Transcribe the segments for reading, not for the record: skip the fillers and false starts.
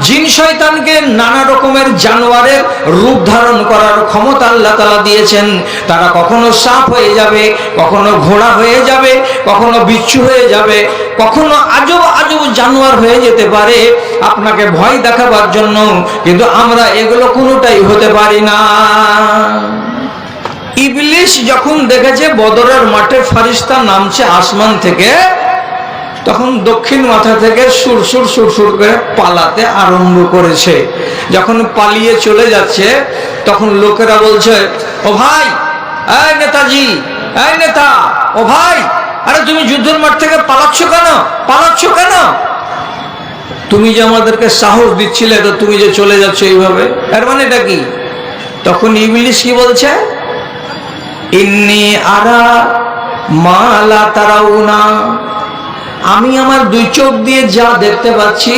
জিন শয়তানকে নানা রকমের জানোয়ারের রূপ ধারণ করার ক্ষমতা আল্লাহ তাআলা দিয়েছেন। তারা কখনো সাপ হয়ে যাবে, কখনো ঘোড়া হয়ে যাবে, কখনো বিচ্ছু হয়ে যাবে, কখনো আজব আজব জানোয়ার হয়ে যেতে পারে আপনাকে ভয় দেখাবার জন্য, কিন্তু আমরা এগুলো কোনোটাই হতে পারি না। ইবলিস যখন দেখেছে বদরের মাঠে ফারিস্তা নামছে আসমান থেকে, তখন দক্ষিণ মাথা থেকে সুর সুর সুর সুর করে পালাতে আরম্ভ করেছে। যখন পালিয়ে চলে যাচ্ছে তখন লোকেরা বলছে, ও ভাই, এই নেতাজি, এই নেতা, ও ভাই, আরে তুমি যুদ্ধের মাঠ থেকে পালাচ্ছ কেন, পালাচ্ছ কেন? তুমি যে আমাদেরকে সাহস দিচ্ছিলে, তো তুমি যে চলে যাচ্ছ এইভাবে, এর মানে এটা কি? তখন ইবলিস কি বলছে, ইন্নী আরা মা লা তারাউনা, আমি আমার দুই চোখ দিয়ে যা দেখতে পাচ্ছি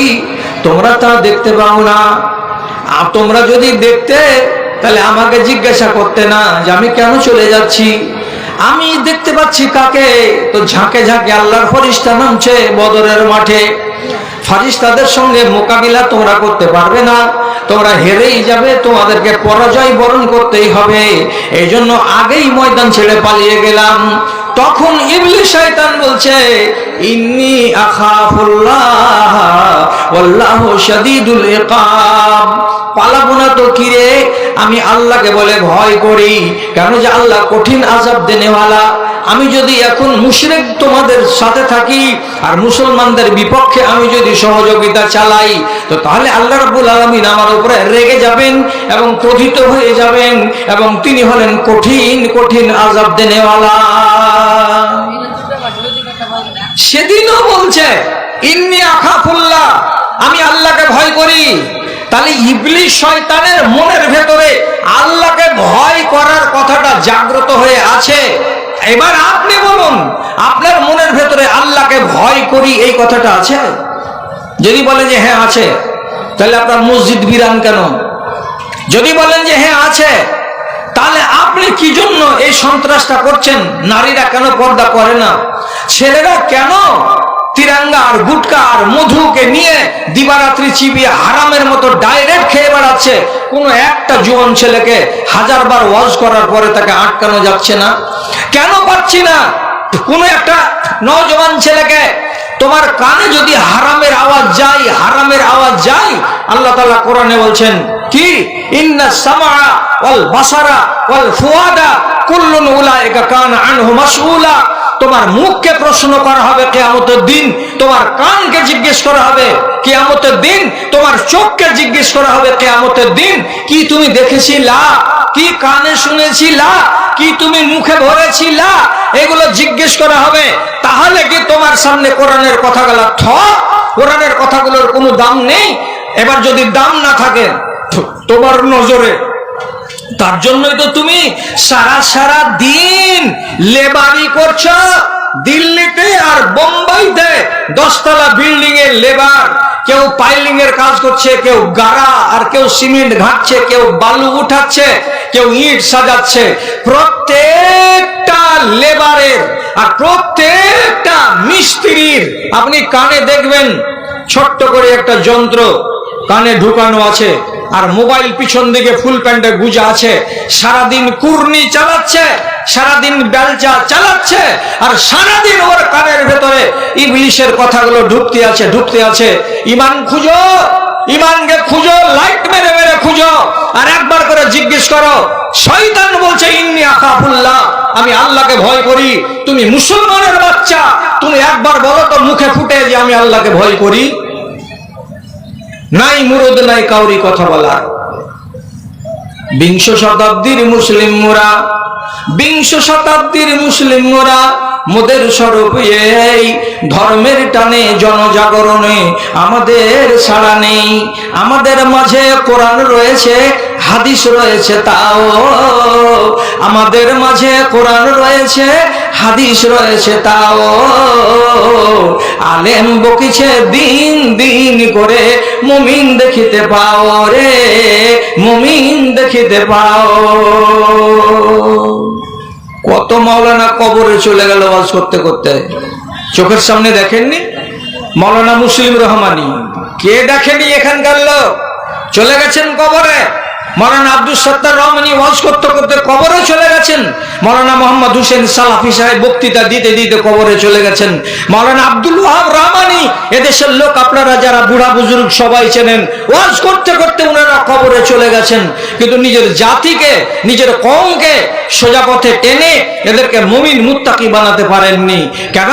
তোমরা তা দেখতে পাও না। আর তোমরা যদি দেখতে তাহলে আমাকে জিজ্ঞাসা করতে না যে আমি কেন চলে যাচ্ছি। আমি দেখতে পাচ্ছি কাকে? তো ঝাঁকে ঝাঁকে আল্লাহর ফেরেশতা নামছে বদরের মাঠে। ফারিস্তাদের সঙ্গে মোকাবিলা তোমরা করতে পারবে না, তোমরা হেরেই যাবে, তোমাদেরকে পরাজয় বরণ করতেই হবে। এই জন্য আগেই ময়দান ছেড়ে পালিয়ে গেলাম। তখন ইবলিস শয়তান বলছে, ইন্নী আখাফুল্লাহ ওয়াল্লাহু শাদীদুল ইকাব, পালাবো না তো কি রে, আমি আল্লাহকে বলে ভয় করি, কেন যে আল্লাহ কঠিন আযাব দেনেওয়ালা। আমি যদি এখন মুশরিক তোমাদের সাথে থাকি আর মুসলমানদের বিপক্ষে আমি যদি সহযোগিতা চালাই, তো তাহলে আল্লাহ রাব্বুল আলামিন আমার উপরে রেগে যাবেন এবং ক্রোধিত হয়ে যাবেন, এবং তিনি হলেন কঠিন কঠিন আযাব দেনেওয়ালা। সেদিনও বলছে ইন্নী আখাফুল্লাহ, আমি আল্লাহকে ভয় করি। তাহলে ইবলিস শয়তানের মনের ভেতরে আল্লাহকে ভয় করার কথাটা জাগ্রত হয়ে আছে। এবার আপনি বলুন, আপনার মনের ভেতরে আল্লাহকে ভয় করি এই কথাটা আছে? যদি বলেন যে হ্যাঁ আছে, তাহলে আপনার মসজিদ বিরান কেন? যদি বলেন যে হ্যাঁ আছে, তাহলে আপনি কি জন্য এই সন্ত্রাসটা করছেন? নারীরা কেন পর্দা করে না? ছেলেরা কেন তিরাঙ্গা আর গুটকা আর মধুকে নিয়ে দিবারাত্রি চিবিয়ে হারামের মতো ডাইরেক্ট খেয়ে বেড়াচ্ছে? কোনো একটা জোয়ান ছেলেকে হাজারবার ওয়াজ করার পরে তাকে আটকানো যাচ্ছে না কেন? পাচ্ছি না কোনো একটা নওজওয়ান ছেলেকে। তোমার কানে যদি হারামের আওয়াজ যায়, হারামের আওয়াজ যায়, আল্লাহ তাআলা কোরআনে বলছেন কি, ইন্নাস সামআ ওয়াল বাসারা ওয়াল ফুআদা কুল্লুন উলাইকা কানা আনহু মাসউলা। তোমার মুখকে প্রশ্ন করা হবে কিয়ামতের দিন, তোমার কানকে জিজ্ঞেস করা হবে কিয়ামতের দিন, তোমার চোখকে জিজ্ঞেস করা হবে কিয়ামতের দিন, কি তুমি দেখেছিলা, কি কানে শুনেছিলা, কি তুমি মুখে ভরেছিলা, এগুলো জিজ্ঞেস করা হবে। তাহলে কি তোমার সামনে কোরআনের কথাগুলো কোরআনের কথাগুলোর কোনো দাম নেই? এবার যদি দাম না থাকে তোমার নজরে, তার জন্যই তো তুমি সারা দিন লেবারি করছো। দিল্লিতে আর বোম্বাইতে 10 তলা বিল্ডিং এর লেবার, কেউ পাইলিং এর কাজ করছে, কেউ গাড়া, আর কেউ সিমেন্ট ঘাটছে, কেউ বালু উঠাচ্ছে, কেউ ইট সাজাচ্ছে। প্রত্যেকটা লেবারের আর প্রত্যেকটা মিস্ত্রির আপনি কানে দেখবেন ছোট্ট করে একটা যন্ত্র কানে ঢুকানো আছে, আর মোবাইল পিছন দিকে ফুল প্যান্টে গুজা আছে। সারাদিন কুর্নি চালাচ্ছে, সারাদিন বেলচা চালাচ্ছে, আর সারাদিন ওর কানের ভেতরে ইবলিশের কথাগুলো ঢুকতে আছে। ইমান খুঁজো, ইমানকে খুঁজো, লাইট মেরে মেরে খুঁজো, আর একবার করে জিজ্ঞেস করো। শয়তান বলছে ইন্নী আখাফুল্লাহ, আমি আল্লাহকে ভয় করি। তুমি মুসলমানের বাচ্চা, তুমি একবার বলো তো মুখে ফুটে যে আমি আল্লাহকে ভয় করি। নাই মুরদ নাই কাউরি কথা বলার। বিংশ শতাব্দীর মুসলিম মোরা মোদের স্বরূপ এই ধর্মের টানে জনজাগরণে আমাদের সাড়া নেই। আমাদের মাঝে কোরআন রয়েছে, হাদিস রয়েছে, তাও আমাদের মাঝে কোরআন রয়েছে, হাদিস রয়েছে, তাও আলেম বকিছে দিন দিন করে, মুমিন দেখিতে পাও রে, মুমিন দেখিতে পাও। কত মাওলানা কবরে চলে গেল ওয়াজ করতে করতে, চোখের সামনে দেখেননি? মাওলানা মুসলিম রহমানী কে দেখেনি এখানকার লোক? চলে গেছেন কবরে। মৌলানা আব্দুল সত্তার রহমানী ওয়াজ করতে করতে কবরে চলে গেছেন। মৌলানা মোহাম্মদ হোসেন সালাফি সাহেব বক্তৃতা দিতে দিতে কবরে চলে গেছেন। মৌলানা আব্দুল ওয়াহাব রহমানী, এদেশের লোক আপনারা যারা বুড়া বুজুর্গ সবাই চেনেন, ওয়াজ করতে করতে ওনারা কবরে চলে গেছেন। কিন্তু নিজের জাতিকে, নিজের কওমকে সোজা পথে টেনে এদেরকে মুমিন মুত্তাকি বানাতে পারেননি। কেন?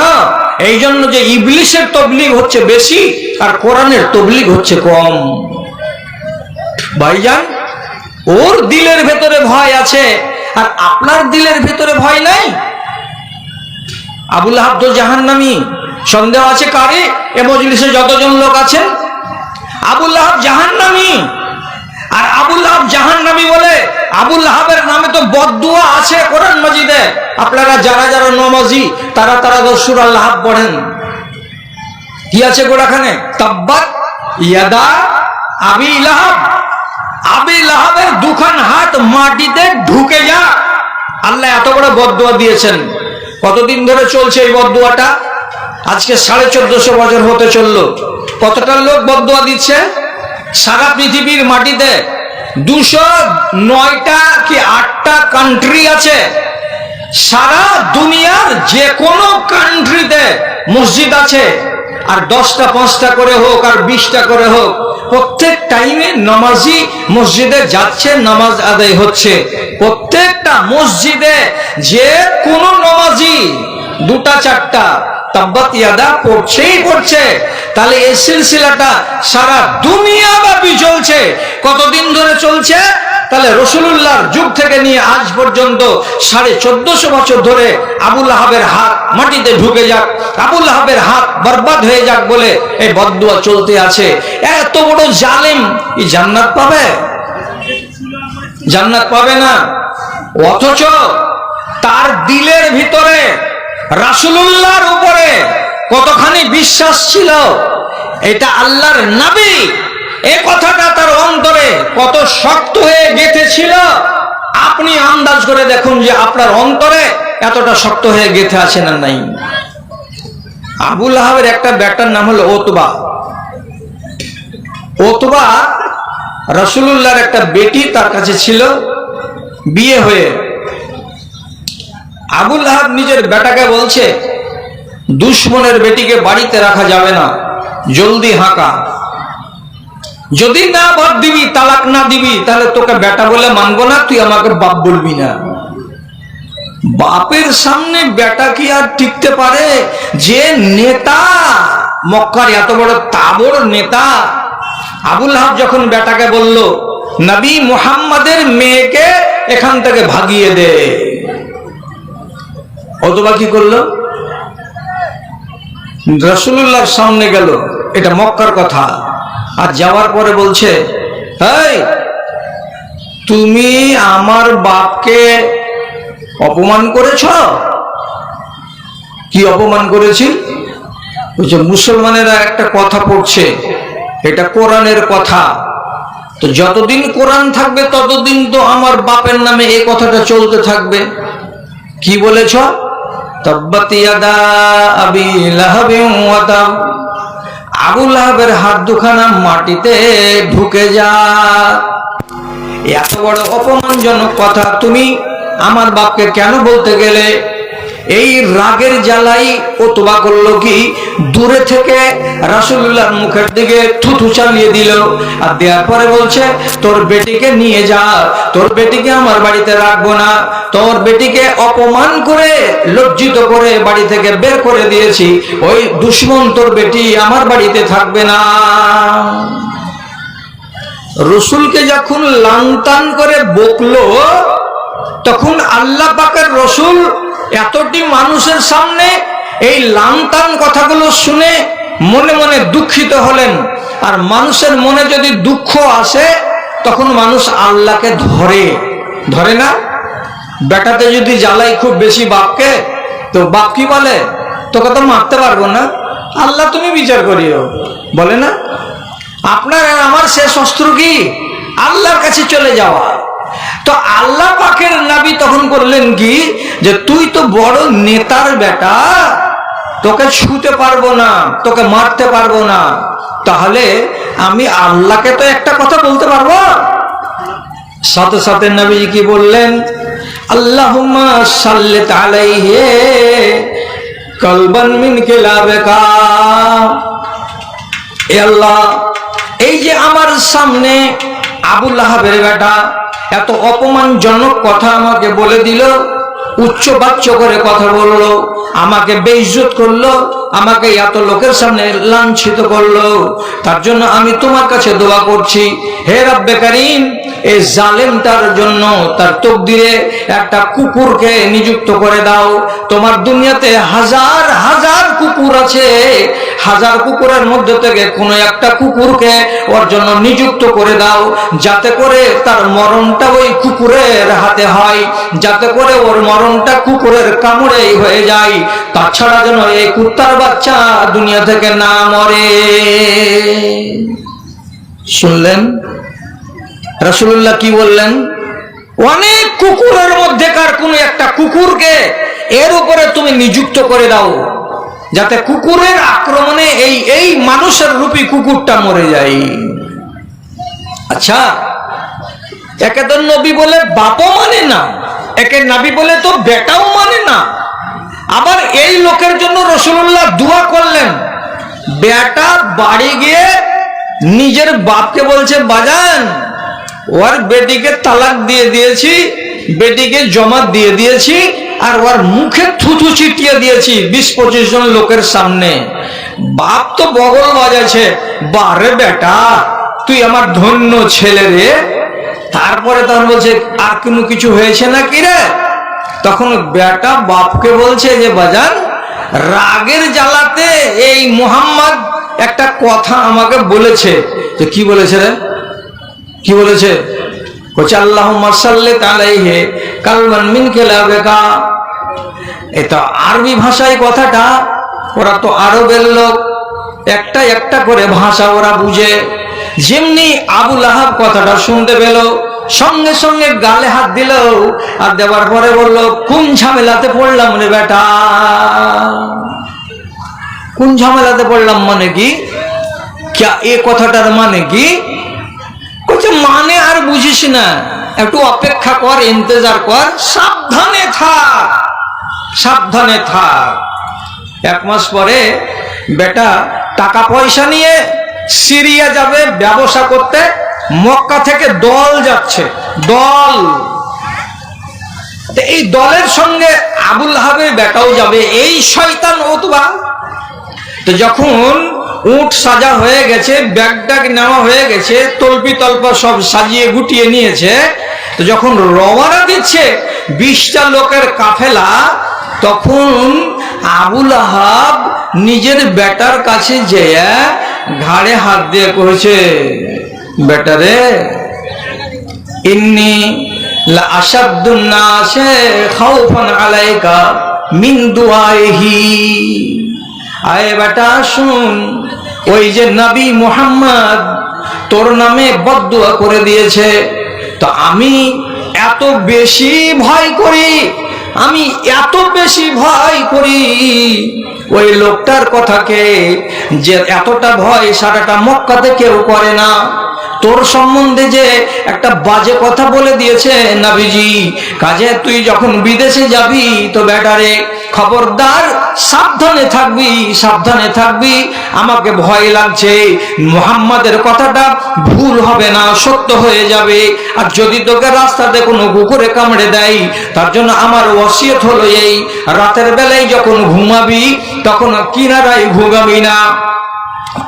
এই জন্য যে ইবলিশের তবলিগ হচ্ছে বেশি আর কোরআনের তবলিগ হচ্ছে কম। ভাইজান, ওর দিলের ভেতরে ভয় আছে আর আপনার দিলের ভেতরে ভয় নাই। আবু লাহাব তো জাহান্নামী, সন্দেহ আছে কারে? এ মজলিসে যতজন লোক আছেন, আবু লাহাব জাহান্নামী। আর আবু লাহাব জাহান্নামী বলে আবু লাহাবের নামে তো বদদুয়া আছে কোরআন মাজিদে। আপনারা যারা যারা নমাজি তারা তারা সূরা লাহাব পড়েন। কি আছে গোড়াখানে? তাব্বাত ইয়াদা আবি লাহাব। আবি লাহাবের দুখান হাত মাটিতে ঢুকে যা। আল্লাহ এত বড় বদদুয়া দিয়েছেন। কতদিন ধরে চলছে এই বদদুয়াটা? আজকে 1450 বছর হতে চললো। কতটা লোক বদদুয়া দিচ্ছে? সারা পৃথিবীর মাটিতে 209টা কি 8টা কান্ট্রি আছে। সারা দুনিয়ার যে কোনো কান্ট্রিতে মসজিদ আছে। আর 10টা 5টা করে হোক আর 20টা করে হোক, প্রত্যেক টাইমে নামাজি মসজিদে যাচ্ছে, নামাজ আদায় হচ্ছে। প্রত্যেকটা মসজিদে যে কোনো নামাজি 2টা 4টা তাব্বাত ইয়াদা পড়ছেই পড়ছে। তাহলে এই সিলসিলাটা সারা দুনিয়া ব্যাপী চলছে। কতদিন ধরে চলছে? তাহলে রাসূলুল্লাহর যুগ থেকে নিয়ে আজ পর্যন্ত 1450 বছর ধরে আবু লাহাবের হাত মাটিতে ঢুকে যাক, আবু লাহাবের হাত বরবাদ হয়ে যাক বলে এই বদদুয়া চলতে আছে। এত বড় জালেম এই জান্নাত পাবে? জান্নাত পাবে না। অথচ তার দিলের ভিতরে রাসূলুল্লাহর উপরে কতখানি বিশ্বাস ছিল, এটা আল্লাহর নবী, এই কথাটা তার অন্তরে কত শক্ত হয়ে গেঁথেছিল। আপনি আন্দাজ করে দেখুন যে আপনার অন্তরে এতটা শক্ত হয়ে গেঁথে আছে না নাই। আবু লাহাবের একটা বেটার নাম হলো ওতবা। ওতবা রাসূলুল্লাহর একটা বেটি তার কাছে ছিল, বিয়ে হয়ে। আবু লাহাব নিজের বেটাকে বলছে, দুশ্মনের বেটিকে বাড়িতে রাখা যাবে না, জলদি হাঁকা। যদি না বাদ দিবি, তালাক না দিবি, তাহলে তোকে বেটা বলে মানবো না, তুই আমাকে বাপ বলবি না। বাপের সামনে বেটা কি আর টিকতে পারে? যে নেতা, মক্কার এত বড় তাবড় নেতা। আবু লাহাব যখন বেটাকে বলল, নবী মুহাম্মাদের মেয়েকে এখান থেকে ভাগিয়ে দে, অথবা কি করলো? রাসূলুল্লাহর সামনে গেল, এটা মক্কার কথা। আর যাওয়ার পরে বলছে, এই তুমি আমার বাপকে অপমান করেছ। কি অপমান করেছি? বলছে, মুসলমানেরা একটা কথা পড়ছে, এটা কোরআনের কথা, তো যতদিন কোরআন থাকবে ততদিন তো আমার বাপের নামে এই কথাটা চলতে থাকবে। কি বলেছ? তাব্বাত ইয়াদা আবি লাহাবিন ওয়া তাব। আবু লাহাবের হাত দুখানা মাটিতে ঢুকে যা। এত বড় অপমানজনক কথা তুমি আমার বাপকে কেন বলতে গেলে? এই রাগের জ্বালাই ওতবা করলো কি, দূরে থেকে রাসূলুল্লাহর মুখের দিকে থুথু চালিয়ে দিল। আর দেওয়ার পরে বলছে, তোর বেটিকে নিয়ে যা, তোর বেটিকে আমার বাড়িতে রাখবো না, তোর বেটিকে অপমান করে লজ্জিত করে বাড়ি থেকে বের করে দিয়েছি, ওই দুশমন তোর বেটি আমার বাড়িতে থাকবে না। রসুলকে যখন লাংতান করে বকলো, তখন আল্লাহ পাকের রসুল এতটি মানুষের সামনে এই লাংতান কথাগুলো শুনে মনে মনে দুঃখিত হলেন। আর মানুষের মনে যদি দুঃখ আসে, তখন মানুষ আল্লাহকে ধরে না। বেটাতে যদি জ্বালাই খুব বেশি বাপকে, তো বাপ কি বলে, তোকে তো মারতে পারবো না, আল্লাহ তুমি বিচার করিও, বলে না? আপনার আর আমার শেষ অস্ত্র কি? আল্লাহর কাছে চলে যাওয়া। তো আল্লাহ পাকের নবী তখন করলেন কি, যে তুই তো বড় নেতার বেটা, তোকে ছুঁতে পারবো না, তোকে মারতে পারবো না, তাহলে আমি আল্লাহকে তো একটা কথা বলতে পারবো। সাথে সাথে নবীজি কি বললেন, আল্লাহুম্মা সাল্লিত আলাইহি কলবান মিন কিলাবিকা। এ আল্লাহ, এই যে আমার সামনে আবু লাহাবের বেটা এত অপমানজনক কথা আমাকে বলে দিল, উচ্চ বাচ্চ করে কথা বললো, আমাকে বেইজ্জত করলো, আমাকে এত লোকের সামনে লাঞ্ছিত করলো, তার জন্য আমি তোমার কাছে দোয়া করছি, হে রব্বে কারীম, এই জালেমটার জন্য তার তকদিরে একটা কুকুরকে নিযুক্ত করে দাও। তোমার দুনিয়াতে হাজার হাজার কুকুর আছে, হাজার কুকুরের মধ্যে থেকে কোনো একটা কুকুরকে ওর জন্য নিযুক্ত করে দাও, যাতে করে তার মরণটা ওই কুকুরের হাতে হয়, যাতে করে ওর মরণটা কুকুরের কামড়েই হয়ে যায়, তাছাড়া যেন এই কুত্তার বাচ্চা দুনিয়া থেকে না মরে। শুনলেন রাসূলুল্লাহ কি বললেন? অনেক কুকুরের মধ্যেকার কোনো একটা কুকুরকে এর উপরে তুমি নিযুক্ত করে দাও, যাতে কুকুরের আক্রমণে এই মানুষের রূপী কুকুরটা মরে যায়। আচ্ছা, একে তো নবী বলে বাপও মানে না, একে নবী বলে তো বেটাও মানে না, আবার এই লোকের জন্য রাসূলুল্লাহ দোয়া করলেন। বেটা বাড়ি গিয়ে নিজের বাপকে বলছে, বাজান ওর বেটিকে তালাক দিয়ে দিয়েছি, বেটিকে জমা দিয়ে দিয়েছি, আর ওর মুখে থুথু ছিটিয়ে দিয়েছি 20-25 জন লোকের সামনে। বাপ তো বগল বাজাচ্ছে, বারে বেটা তুই আমার ধন্য ছেলে রে। তারপরে তখন বলছে, আর কোনো কিছু হয়েছে নাকি রে? তখন বেটা বাপকে বলছে যে, বাজান রাগের জ্বালাতে এই মুহাম্মদ একটা কথা আমাকে বলেছে। তো কি বলেছে রে? কি বলেছে? বলছে আল্লাহুম্মা সাল্লিত আলাইহি কালবান মিন কিলাবিকা। এটা আরবি ভাষায় কথাটা, ওরা তো আরবের লোক, একটা একটা করে ভাষা ওরা বুঝে। যেমনি আবু লাহাব কথাটা শুনতে পেল, সঙ্গে সঙ্গে গালে হাত দিল, আর দেওয়ার পরে বলল, কোন ঝামেলাতে পড়লাম রে বেটা? কোন ঝামেলাতে পড়লাম মানে কি? এ কথাটার মানে কি? মানে আর বুঝিস না, একটু অপেক্ষা কর, ইন্তজার কর, সাবধানে থাক, সাবধানে থাক। 1 মাস পরে বেটা টাকা পয়সা নিয়ে সিরিয়া যাবে ব্যবসা করতে। মক্কা থেকে দল যাচ্ছে, দল। এই দলের সঙ্গে আবু লাহাবের বেটাও যাবে, এই শয়তান ওতবা। তো যখন উট সাজা হয়ে গেছে, ব্যাগ ট্যাগ নেওয়া হয়ে গেছে, তলপি তল্পা সব সাজিয়ে গুটিয়ে নিয়েছে, তো যখন রওনা দিচ্ছে 20টা লোকের কাফেলা, তখন আবু লাহাব নিজের বেটার কাছে যেয়ে ঘাড়ে হাত দিয়ে করেছে, বেটারে ইন্নী লা আশাদ্দুন নাসে খাউফান আলাইকা মিন দুআইহি। আয় বেটা শুন, ওই যে নবী মুহাম্মদ তোর নামে বদদুয়া করে দিয়েছে, তো আমি এত বেশি ভয় করি, আমি এত বেশি ভয় করি ওই লোকটার কথাকে, যে এতটা ভয় সারাটা মক্কাতে কেউ করে না। তোর সম্বন্ধে যে একটা বাজে কথা বলে দিয়েছে নবীজি, কাজে তুই যখন বিদেশে যাবি তো বেটারে খবরদার সাবধানে থাকবি, সাবধানে থাকবি। আমাকে ভয় লাগছে, মুহাম্মাদের কথাটা ভুল হবে না, সত্য হয়ে যাবে। আর যদি তোকে রাস্তাতে কোনো কুকুরে কামড়ে দেয়, তার জন্য আমার ওসিয়ত হলো এই, রাতের বেলায় যখন ঘুমাবি তখন কিনারায় ঘুমাবি না।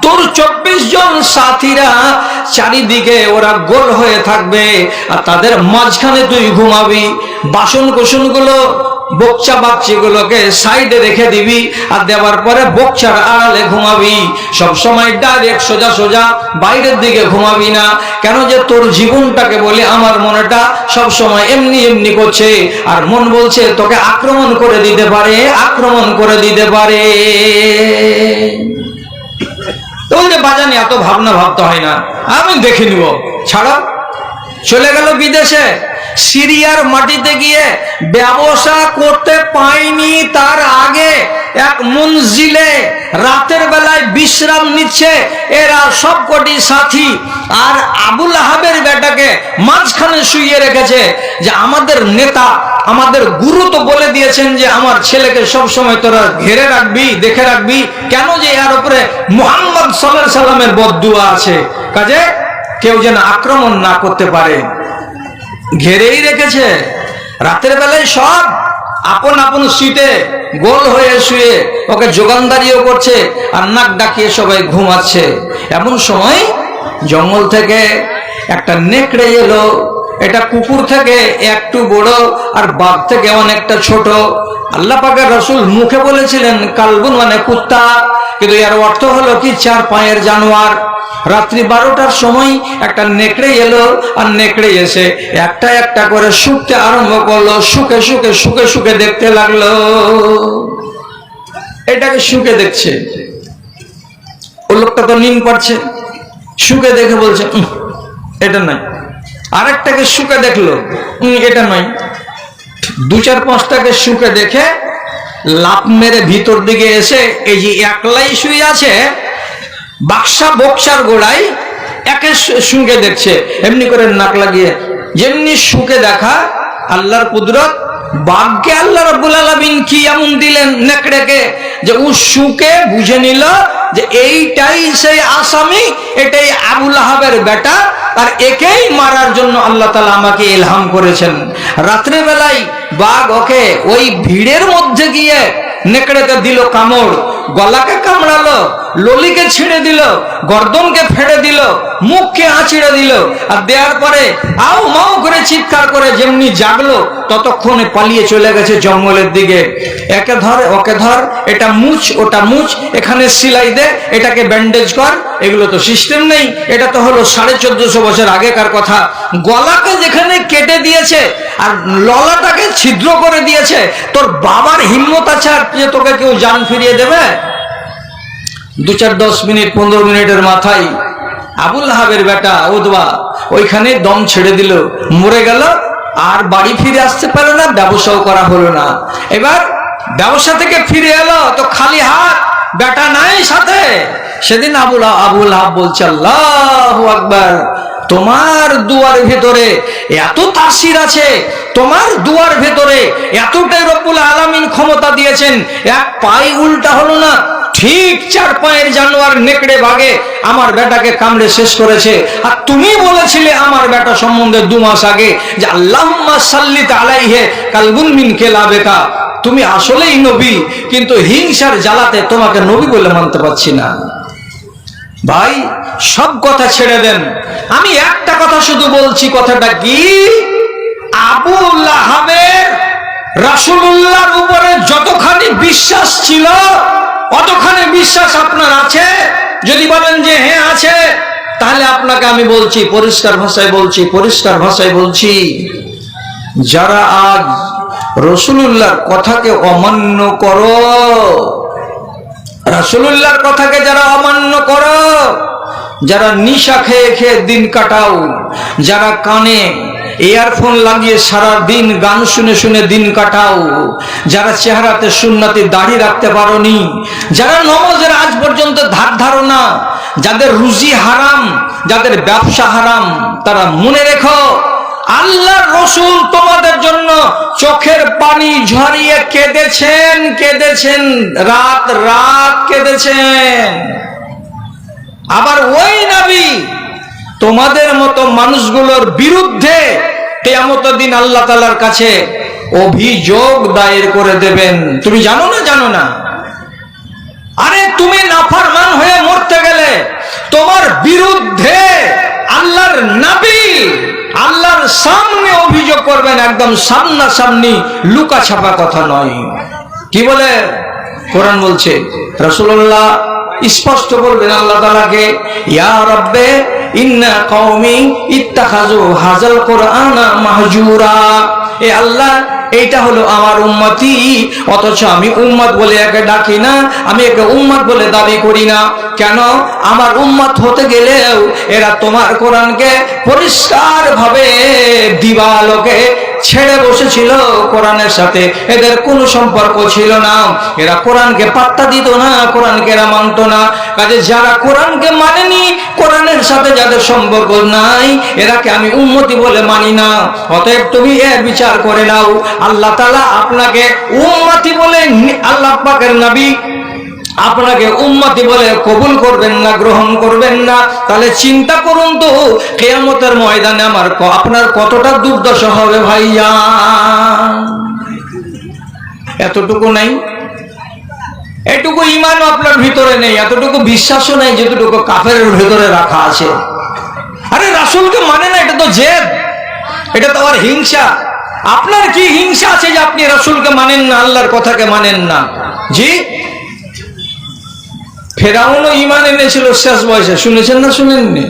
তোর 24 জন সাথীরা চারিদিকে ওরা গোল হয়ে থাকবে, আর তাদের মাঝখানে তুই ঘুমাবি। বাসন কোসন গুলো, বকচা বাচ্চিগুলোকে সাইডে রেখে দিবি, আর দেওয়ার পরে বকচার আড়ালে ঘুমাবি। সব সময় ডাইরেক্ট সোজা সোজা বাইরের দিকে ঘুমাবি না। কেন যে তোর জীবনটাকে বলে আমার মনটা সব সময় এমনি এমনি করছে, আর মন বলছে তোকে আক্রমণ করে দিতে পারে, আক্রমণ করে দিতে পারে। বলছে বাজানে এত ভাবনা ভাবতে হয় না, আমি দেখে নিব, ছাড়ো। চলে গেল বিদেশে, সিরিয়ার মাটিতে গিয়ে ব্যবসা করতে পায়নি, তার আগে এক মঞ্জিলে রাতের বেলায় বিশ্রাম নিচ্ছে এরা সবকটি সাথী। আর আবুল আহাবের বেটাকে মাঝখানে শুইয়ে রেখেছে যে আমাদের নেতা, আমাদের গুরু তো বলে দিয়েছেন যে আমার ছেলেকে সব সময় তোরা ঘেরে রাখবি, দেখে রাখবি, কেন যে এর উপরে মুহাম্মদ সাল্লাল্লাহু আলাইহি সাল্লামের বদদুয়া আছে, কাজে কেউ যেন আক্রমণ না করতে পারে, ঘেরেই রেখেছে। রাতের বেলায় সব আপন আপন সিটে গোল হয়ে শুয়ে ওকে যোগানদারিও করছে আর নাক ডাকিয়ে সবাই ঘুমাচ্ছে। এমন সময় জঙ্গল থেকে একটা নেকড়ে এলো। এটা কুকুর থেকে একটু বড় আর বাঘ থেকে অনেকটা ছোট। আল্লাহ পাকের রাসূল মুখে বলেছিলেন কালবুন মানে কুত্তা, কিন্তু এর অর্থ হলো কি চার পায়ের জানোয়ার। রাত্রি 12টার সময় একটা নেকড়ে এলো আর নেকড়ে এসে একটা একটা করে শুকতে আরম্ভ করলো। শুকে শুকে শুকে শুকে দেখতে লাগলো, এটাকে শুকে দেখছে। ও লোকটা তো নিন পাচ্ছে, শুকে দেখে বলছে এটা নাই। আরেকটাকে শুকে দেখলো, এটা নয়। 2-4-5টাকে শুকে দেখে লাফ মেরে ভিতর দিকে এসে এই যে একলাই শুয়ে আছে বাক্সা বক্সার গোড়ায়, একে শুকে দেখছে এমনি করে নাক লাগিয়ে। যেমনি শুকে দেখা আল্লাহর কুদরত, বাঘকে আল্লাহ রাব্বুল আলামিন কি এমন দিলেন নেকড়েকে যে ও শুকে বুঝে নিল যে এইটাই সেই আসামি, এটাই আবুল আহাবের বেটা, আর একেই মারার জন্য আল্লাহ তাআলা আমাকে ইলহাম করেছেন। রাত্রে বেলায় বাঘ ওকে ওই ভিড়ের মধ্যে গিয়ে নেকড়েতে দিল কামড়, গলাকে কামড়ালো, ললিকে ছিঁড়ে দিল, গর্দনকে ফেড়ে দিল, মুখকে আঁচড়ে দিল। আর দেওয়ার পরে আউ মাউ করে চিৎকার করে যেমনি জাগলো ততক্ষণে পালিয়ে চলে গেছে জঙ্গলের দিকে। একে ধর ওকে ধর, এটা মুছ ওটা মুছ, এখানে সিলাই দে, এটাকে ব্যান্ডেজ কর, এগুলো তো সিস্টেম নেই। এটা তো হলো 1450 বছর আগেকার কথা। গলাকে যেখানে কেটে দিয়েছে আর ললাটাকে ছিদ্র করে দিয়েছে, তোর বাবার হিম্মত আছে আর যে তোকে কেউ জান ফিরিয়ে দেবে? 2-4-10 মিনিট 15 মিনিটের মাথায় আবুল আহাবের বেটা উতবা ওইখানে দম ছেড়ে দিল, মরে গেল। আর বাড়ি ফিরে আসতে পারে না, ব্যবসাও করা হলো না। এবার ব্যবসা থেকে ফিরে এলো তো খালি হাত, বেটা নাই সাথে। সেদিন আবুল আহাব বলছে আল্লাহু আকবার, তোমার দুয়ার ভেতরে এত তাসির আছে, তোমার দুয়ার ভেতরে এতটাই রব্বুল আলামিন ক্ষমতা দিয়েছেন, এক পাই উল্টা হলো না, ঠিক 4 পায়ের জানোয়ার নেকড়ে ভাগে আমার বেটাকে কামড়ে শেষ করেছে। আর তুমি বলেছিলে আমার বেটা সম্বন্ধে 2 মাস আগে যে আল্লাহুম্মা সাল্লিত আলাইহি কালবুন মিন কেলাবেকা। তুমি আসলেই নবী, কিন্তু হিংসার জ্বালাতে তোমাকে নবী বলে মানতে পারছি না। ভাই সব কথা ছেড়ে দেন, আমি একটা কথা শুধু বলছি। কথাটা কি? আবুল আহাবের রাসূলুল্লাহর উপরে যতখানি বিশ্বাস ছিল অতখানি বিশ্বাস আপনার আছে? যদি বলেন যে হ্যাঁ আছে, তাহলে আপনাকে আমি বলছি, পরিষ্কার ভাষায় বলছি, যারা আজ রাসূলুল্লাহর কথাকে অমান্য করো, রাসূলুল্লাহর কথাকে যারা অমান্য করো, যারা নিশা খেয়ে খেয়ে দিন কাটাও, যারা কানে ইয়ারফোন লাগিয়ে সারা দিন গান শুনে শুনে দিন কাটাও, যারা চেহারাতে সুন্নতি দাড়ি রাখতে পারোনি, যারা নামাজের আজ পর্যন্ত ধার ধারণা, যাদের রুজি হারাম, যাদের ব্যবসা হারাম, তারা মনে রেখো আল্লাহর রাসূল তোমাদের জন্য চোখের পানি ঝরিয়ে কেঁদেছেন, রাত রাত কেঁদেছেন। আবার ওই নবী তোমাদের মতো মানুষগুলোর বিরুদ্ধে কিয়ামতের দিন আল্লাহ তাআলার কাছে অভিযোগ দায়ের করে দেবেন। তুমি জানো না? আরে তুমি নাফরমান হয়ে মরতে গেলে তোমার বিরুদ্ধে আল্লাহর নবী আল্লাহর সামনে অভিযোগ করবেন, একদম সামনাসামনি, লুকা ছাপা কথা নয়। কি বলে কোরআন বলছে, রাসূলুল্লাহ স্পষ্ট বলবেন আল্লাহ তাআলাকে, ইয়া রাব্বে ইন্না কওমি ইত্তাখাযু হাযাল কুরআনা মাহজুরা। এ আল্লাহ, এইটা হলো আমার উম্মতি, অথচ আমি উম্মত বলে একে ডাকি না, আমি একে উম্মত বলে দাবি করি না। কেন? আমার উম্মত হতে গেলেও এরা তোমার কোরআনকে পরিষ্কার ভাবে দিবালোকে ছেড়ে বসেছিল, কোরআনের সাথে এদের কোনো সম্পর্ক ছিল না, এরা কোরআনকে পাত্তা দিত না, কোরআনকে এরা মানত না। কাজে যারা কোরআনকে মানেনি, কোরআনের সাথে যাদের সম্পর্ক নাই, এরাকে আমি উম্মতি বলে মানি না। অতএব তুমি এর বিচার করে নাও। আল্লাহ তাআলা আপনাকে উম্মতি বলে, আল্লাহ পাকের নবী আপনাকে উম্মতি বলে কবুল করবেন না, গ্রহণ করবেন না, তাহলে চিন্তা করুন তো কিয়ামতের ময়দানে আপনার কতটা দুর্দশা হবে ভাইয়া। এতটুকু নাই, এটুকু ঈমানও আপনার ভিতরে নেই, এতটুকু বিশ্বাসও নেই যেটুকু কাফেরের ভিতরে রাখা আছে। আরে রাসূলকে মানে না, এটা তো জেদ, এটা তো আর হিংসা। আপনার কি হিংসা আছে যে আপনি রাসূলকে মানেন না, আল্লাহর কথাকে মানেন না? জি, ফেরাউনও ঈমান এনেছিল শেষ বয়সে, শুনেছেন না শুনেননি?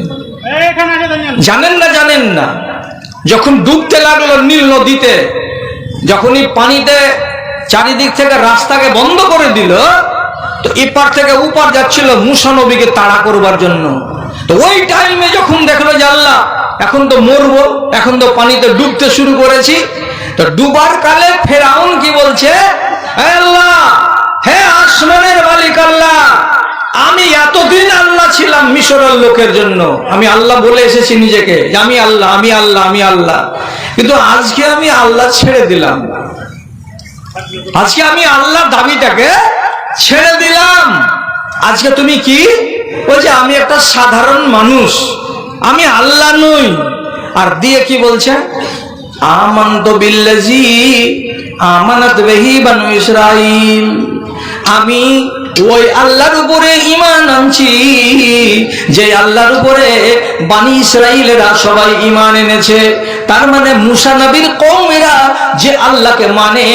জানেন না? জানেন না? যখন ডুবতে লাগলো নীল নদীতে, যখনই পানিতে চারিদিক থেকে রাস্তাকে বন্ধ করে দিল, তো এপার থেকে উপার যাচ্ছিল মুসা নবীকে তাড়া করবার জন্য। তো ওই টাইমে যখন দেখলো যে আল্লাহ এখন তো মরবো, এখন তো পানিতে ডুবতে শুরু করেছি, তো ডুবার কালে ফেরাউন কি বলছে? হে আল্লাহ, হে আসমানের মালিক আল্লাহ, আমি এতদিন আল্লাহ ছিলাম মিশরের লোকের জন্য, আমি আল্লাহ বলে এসেছি নিজেকে যে আমি আল্লাহ, আমি আল্লাহ, আমি আল্লাহ, কিন্তু আজকে আমি আল্লাহ ছেড়ে দিলাম, আজকে আমি আল্লাহ দাবিটাকে ছেড়ে দিলাম। আজকে তুমি কি বলছে? আমি একটা সাধারণ মানুষ, আমি আল্লাহ নই। আর দিয়ে কি বলছে? আমানতু বিল্লাযী আমানাত বিহি বানু ইসরাঈল, আমি ওই আল্লাহর উপরে ঈমান আনছি যে আল্লাহর উপরে বানি ইসরাঈলেরা সবাই ঈমান এনেছে। তার মানে মুসা নবীর কওমেরা যে আল্লাহকে মানে,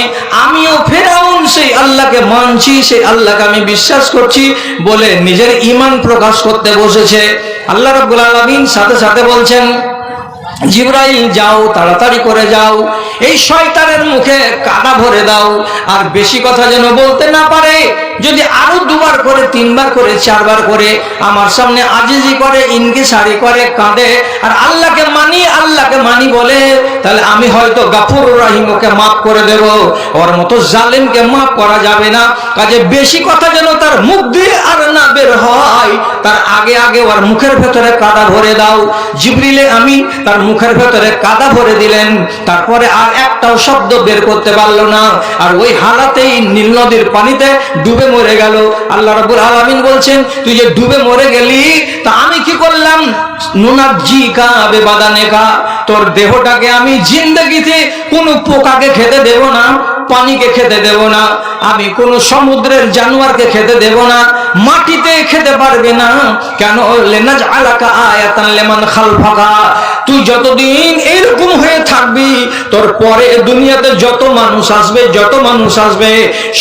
আমিও ফেরাউন সেই আল্লাহকে মানছি, সেই আল্লাহকে আমি বিশ্বাস করছি বলে নিজের ঈমান প্রকাশ করতে বসেছে। আল্লাহ রাব্বুল আলামিন সাথে সাথে বলছেন, জিবরাইল যাও, তাড়াতাড়ি করে যাও, এই শয়তানের মুখে কাদা ভরে দাও, আর বেশি কথা যেন বলতে না পারে। যদি আরো দুবার করে, তিনবার করে, চারবার করে আমার সামনে আজিজি করে, ইনকিসারি করে, কাঁদে আর আল্লাহকে মানি, আল্লাহকে মানি বলে, তাহলে আমি হয়তো গাফুর রহিম ওকে মাফ করে দেব, ওর মতো জালেমকে মাফ করা যাবে না। কাজে বেশি কথা যেন তার মুখ দিয়ে আর না বের হয়, তার আগে আগে ওর মুখের ভেতরে কাদা ভরে দাও। জিবরিলে আমি তার মুখের ভেতরে কাদা ভরে দিলেন, তারপরে আর একটাও শব্দ বের করতে পারলো না, আর ওই হালাতেই নীল নদীর পানিতে ডুবে মরে গেল। আল্লাহ রাব্বুল আলামিন বলছেন, তুই যে ডুবে মরে গেলি, তা আমি কি করলাম? নুনাজ্জিকা বিবাদানিকা, তোর দেহটাকে আমি জিন্দেগিতে কোনো পোকাকে খেতে দেব না, পানিকে খেতে দেব না, আমি কোন সমুদ্রের জানোয়ারকে খেতে দেব না, মাটিতে খেতে পারবে না। কেন? লিনাজআলাকা আয়াতান লিমান খালফাকা, তুই যতদিন এরকম হয়ে থাকবি, তোর পরে দুনিয়াতে যত মানুষ আসবে, যত মানুষ আসবে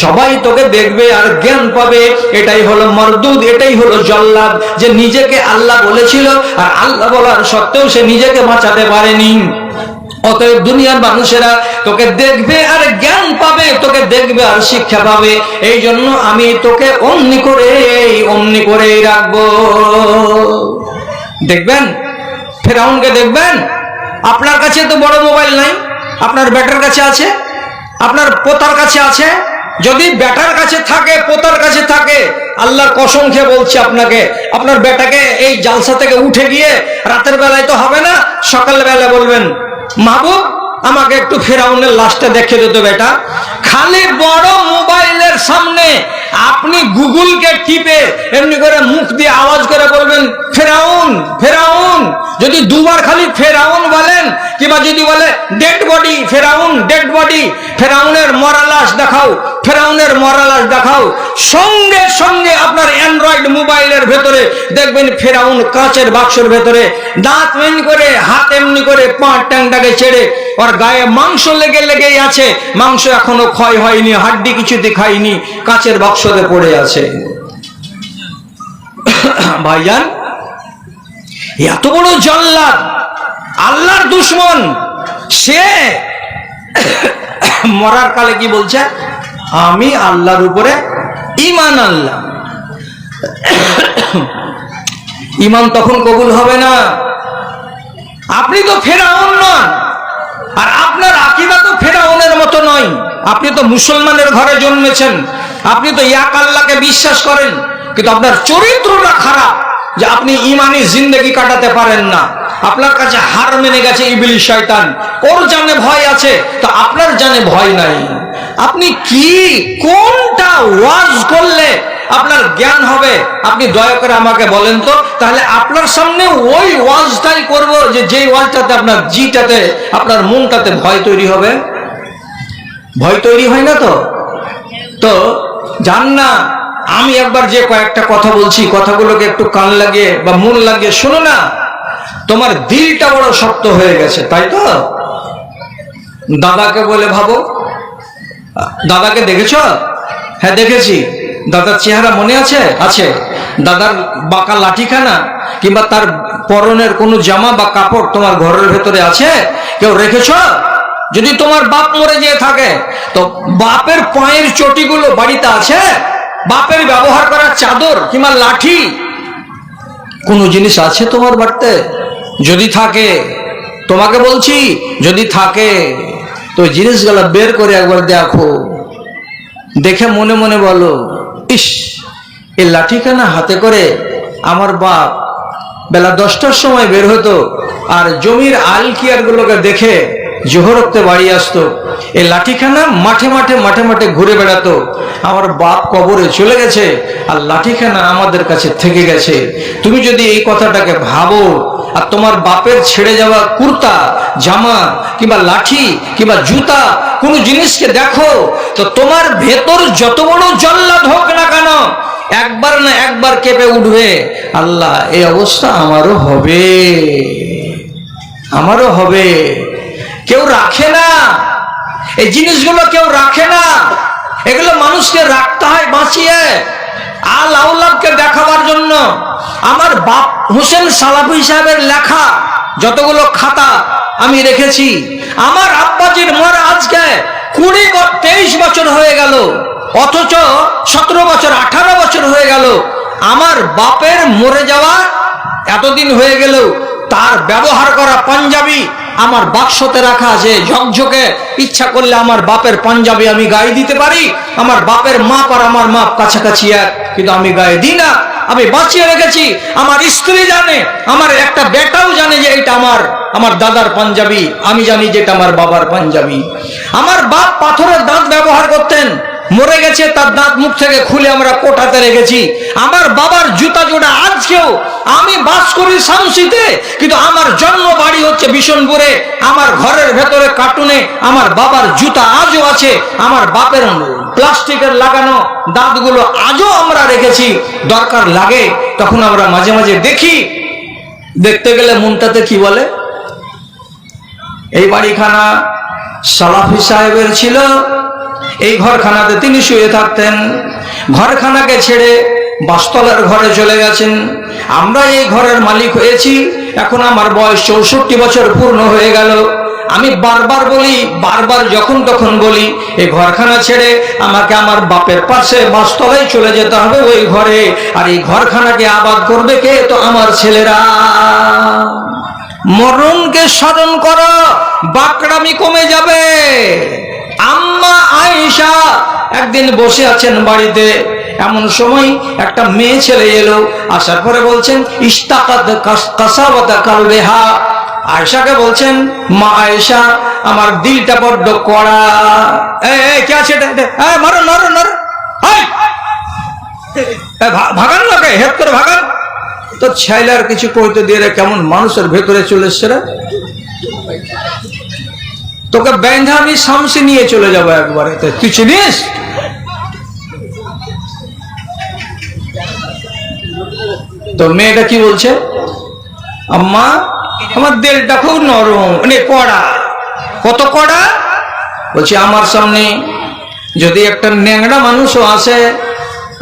সবাই তোকে দেখবে আর জ্ঞান পাবে। এটাই হলো মরদুদ, এটাই হলো জল্লাদ, যে নিজেকে আল্লাহ বলেছিল আর আল্লাহ বলার সত্ত্বেও সে নিজেকে বাঁচাতে পারেনি। অতএব দুনিয়ার মানুষেরা তোকে দেখবে আর জ্ঞান পাবে, তোকে দেখবে আর শিক্ষা পাবে। এই জন্য আমি তোকে অমনি করে রাখবো। দেখবেন ফেরাউনকে, দেখবেন আপনার কাছে তো বড় মোবাইল নাই, আপনার বেটার কাছে আছে, আপনার পোতার কাছে আছে। যদি বেটার কাছে থাকে, পোতার কাছে থাকে, আল্লাহর কসম খেয়ে বলছি আপনাকে, আপনার বেটাকে এই জালসা থেকে উঠে গিয়ে রাতের বেলায় তো হবে না, সকাল বেলায় বলবেন, মাহবুব আমাকে একটু ফেরাউনের লাশটা দেখে দিত বেটা। খালি বড় মোবাইলের সামনে আপনি গুগলকে টিপে এমনি করে মুখ দিয়ে আওয়াজ করে বলবেন, ফেরাউন ফেরাউন। যদি দুবার খালি ফেরাউন বলেন, কিংবা যদি বলে ডেড বডি, ফেরাউন ডেড বডি, ফেরাউনের মরা লাশ দেখাও, ফেরাউনের মরা লাশ দেখাও, সঙ্গে সঙ্গে আপনার অ্যান্ড্রয়েড মোবাইলের ভেতরে দেখবেন ফেরাউন কাঁচের বাক্সের ভেতরে দাঁত এমনি করে, হাত এমনি করে, পা ট্যাংটাকে ছেড়ে, ওর গায়ে মাংস লেগেই আছে, মাংস এখনো ক্ষয় হয়নি, হাড্ডি কিছুতে খায়নি, কাঁচের বাক্সতে পড়ে আছে। ভাইজান, এত বড় জল্লাদ, আল্লাহর দুশমন, সে মরার কালে কি বলছে? আমি আল্লাহর উপরে ঈমান আনলাম। ঈমান তখন কবুল হবে না। আপনি তো ফেরাউন নন, আর আপনার আকীদা তো ফেরাউনের মতো নয়। আপনি তো মুসলমানের ঘরে জন্মেছেন, আপনি তো এক আল্লাহকে বিশ্বাস করেন, কিন্তু আপনার চরিত্রটা খারাপ যে আপনি ঈমানি জিন্দেগি কাটাতে পারেন না। আপনার কাছে হার মেনে গেছে ইবলিস শয়তান, ওর জানে ভয় আছে, তো আপনার জানে ভয় নাই। আপনি কি কোনটা ওয়াজ করলে আপনার জ্ঞান হবে? আপনি দয়া করে আমাকে বলেন তো, তাহলে আপনার সামনে ওই ওয়াজটাই করব, যে ওয়াজটাতে আপনার জিটাতে, আপনার মনটাতে ভয় তৈরি হবে। ভয় তৈরি হয় না তো? তো জান না, আমি একবার যে কয়েকটা কথা বলছি, কথাগুলোকে একটু কান লাগিয়ে বা মন লাগিয়ে শোনো না। তোমার দিলটা বড় শক্ত হয়ে গেছে, তাই তো? দাদাকে বলে ভাবো, দাদাকে দেখেছ? হ্যাঁ দেখেছি। দাদার চেহারা মনে আছে? আছে। দাদার বাঁকা লাঠিখানা কিংবা তার পরনের কোনো জামা বা কাপড় তোমার ঘরের ভেতরে আছে? কেউ রেখেছ? যদি তোমার বাপ মরে যেয়ে থাকে, তো বাপের পায়ের চটিগুলো বাড়িতে আছে? বাপের ব্যবহার করা চাদর কিংবা লাঠি কোনো জিনিস আছে তোমার বাড়িতে? যদি থাকে, তোমাকে বলছি, যদি থাকে তো জিনিসগুলো বের করে একবার দেখো, দেখে মনে মনে বলো, ইস, এই লাঠিখানা হাতে করে আমার বাপ বেলা 10টার সময় বের হতো, আর জমির আলকিয়ার গুলোকে দেখে জোহরতে বাড়ি আসতো। এই লাঠিখানা মাঠে মাঠে মাঠে মাঠে ঘুরে বেড়াতো। আমার বাপ কবরে চলে গেছে, আর লাঠিখানা আমাদের কাছে থেকে গেছে। তুমি যদি এই কথাটাকে ভাবো, আর তোমার বাপের ছেড়ে যাওয়া কুর্তা জামা কিংবা লাঠি কিংবা জুতা কোনো জিনিসকে দেখো, তো তোমার ভেতর যত বড় জল্লাদ হোক না কেন, একবার না একবার কেঁপে উঠবে, আল্লাহ এই অবস্থা আমারও হবে, আমারও হবে। কেউ রাখে না এই জিনিসগুলো, কেউ রাখে না। এগুলো মানুষকে রাখতে হয় বাঁচিয়ে, আল আউলাদকে দেখাবার জন্য। আমার বাপ হোসেন সালাফি সাহেবের লেখা যতগুলো খাতা আমি রেখেছি, আমার আব্বাজির মরা আজকে 23 বছর হয়ে গেল, অথচ 17 বছর 18 বছর হয়ে গেল। আমার বাপের মরে যাওয়া এতদিন হয়ে গেল, তার ব্যবহার করা পাঞ্জাবি আমার বাক্সতে রাখা আছে ঝকঝকে। ইচ্ছা করলে আমার বাপের পাঞ্জাবি আমি গায়ে দিতে পারি। আমার বাপের মাপ আর আমার মাপ কাছাকাছি এক, কিন্তু আমি গায়ে দিই না, আমি বাঁচিয়ে রেখেছি। আমার স্ত্রী জানে, আমার একটা বেটাও জানে যে এটা আমার দাদার পাঞ্জাবি, আমি জানি যে এটা আমার বাবার পাঞ্জাবি। আমার বাপ পাথরের দাঁত ব্যবহার করতেন, মরে গেছে, তার দাঁত মুখ থেকে খুলে আমরা কোটাতে রেখেছি। আমার বাবার জুতা জোড়া আজকেও, আমি বাস করি শামসিতে, কিন্তু আমার জন্ম বাড়ি হচ্ছে বিশনপুরে। আমার ঘরের ভেতরে কার্টুনে আমার বাবার জুতা আজও আছে। আমার বাপের প্লাস্টিকের লাগানো দাঁতগুলো আজও আমরা রেখেছি। দরকার লাগে তখন আমরা মাঝে মাঝে দেখি। দেখতে গেলে মনটাতে কি বলে, এই বাড়িখানা সালাফি সাহেবের ছিল, এই ঘরখানাতে তিনি শুয়ে থাকতেন। ঘরখানাকে ছেড়ে বাসতলার ঘরে চলে গেছেন। আমরা এই ঘরের মালিক হয়েছি। এখন আমার বয়স 64 বছর পূর্ণ হয়ে গেল। আমি বারবার বলি, বারবার যখন তখন বলি, এই ঘরখানা ছেড়ে আমাকে আমার বাপের পাশে বাসতলায় চলে যেতে হবে, ওই ঘরে। আর এই ঘরখানাকে আবাদ করবে কে? তো আমার ছেলেরা। মরণকে স্মরণ করো, বাকড়ামি কমে যাবে। আম্মা আয়েশা একদিন বসে আছেন বাড়িতে, এমন সময় একটা মেয়ে ছেলে এলো। আসার পরে বলছেন, ইস্তাকাত কাসাওয়াতা কালবেহা। আয়েশাকে বলছেন, মা আয়েশা, আমার দিলটা বড্ড কড়া। এই কে আছে? মারো মারো মারো, ভাগান লোকে, হেড করে ভাগান। তো ছেলের কিছু কইতে দিয়ে কেমন মানুষের ভেতরে চলে এসছে রে, তোকে বেঁধে আমি শামসি নিয়ে চলে যাবো একবারে, তুই চিনিস? তো মেয়েটা কি বলছে, আম্মা আমার দিলটা খুব নরম, কড়া। কত কড়া? বলছি আমার সামনে যদি একটা ন্যাংরা মানুষও আসে,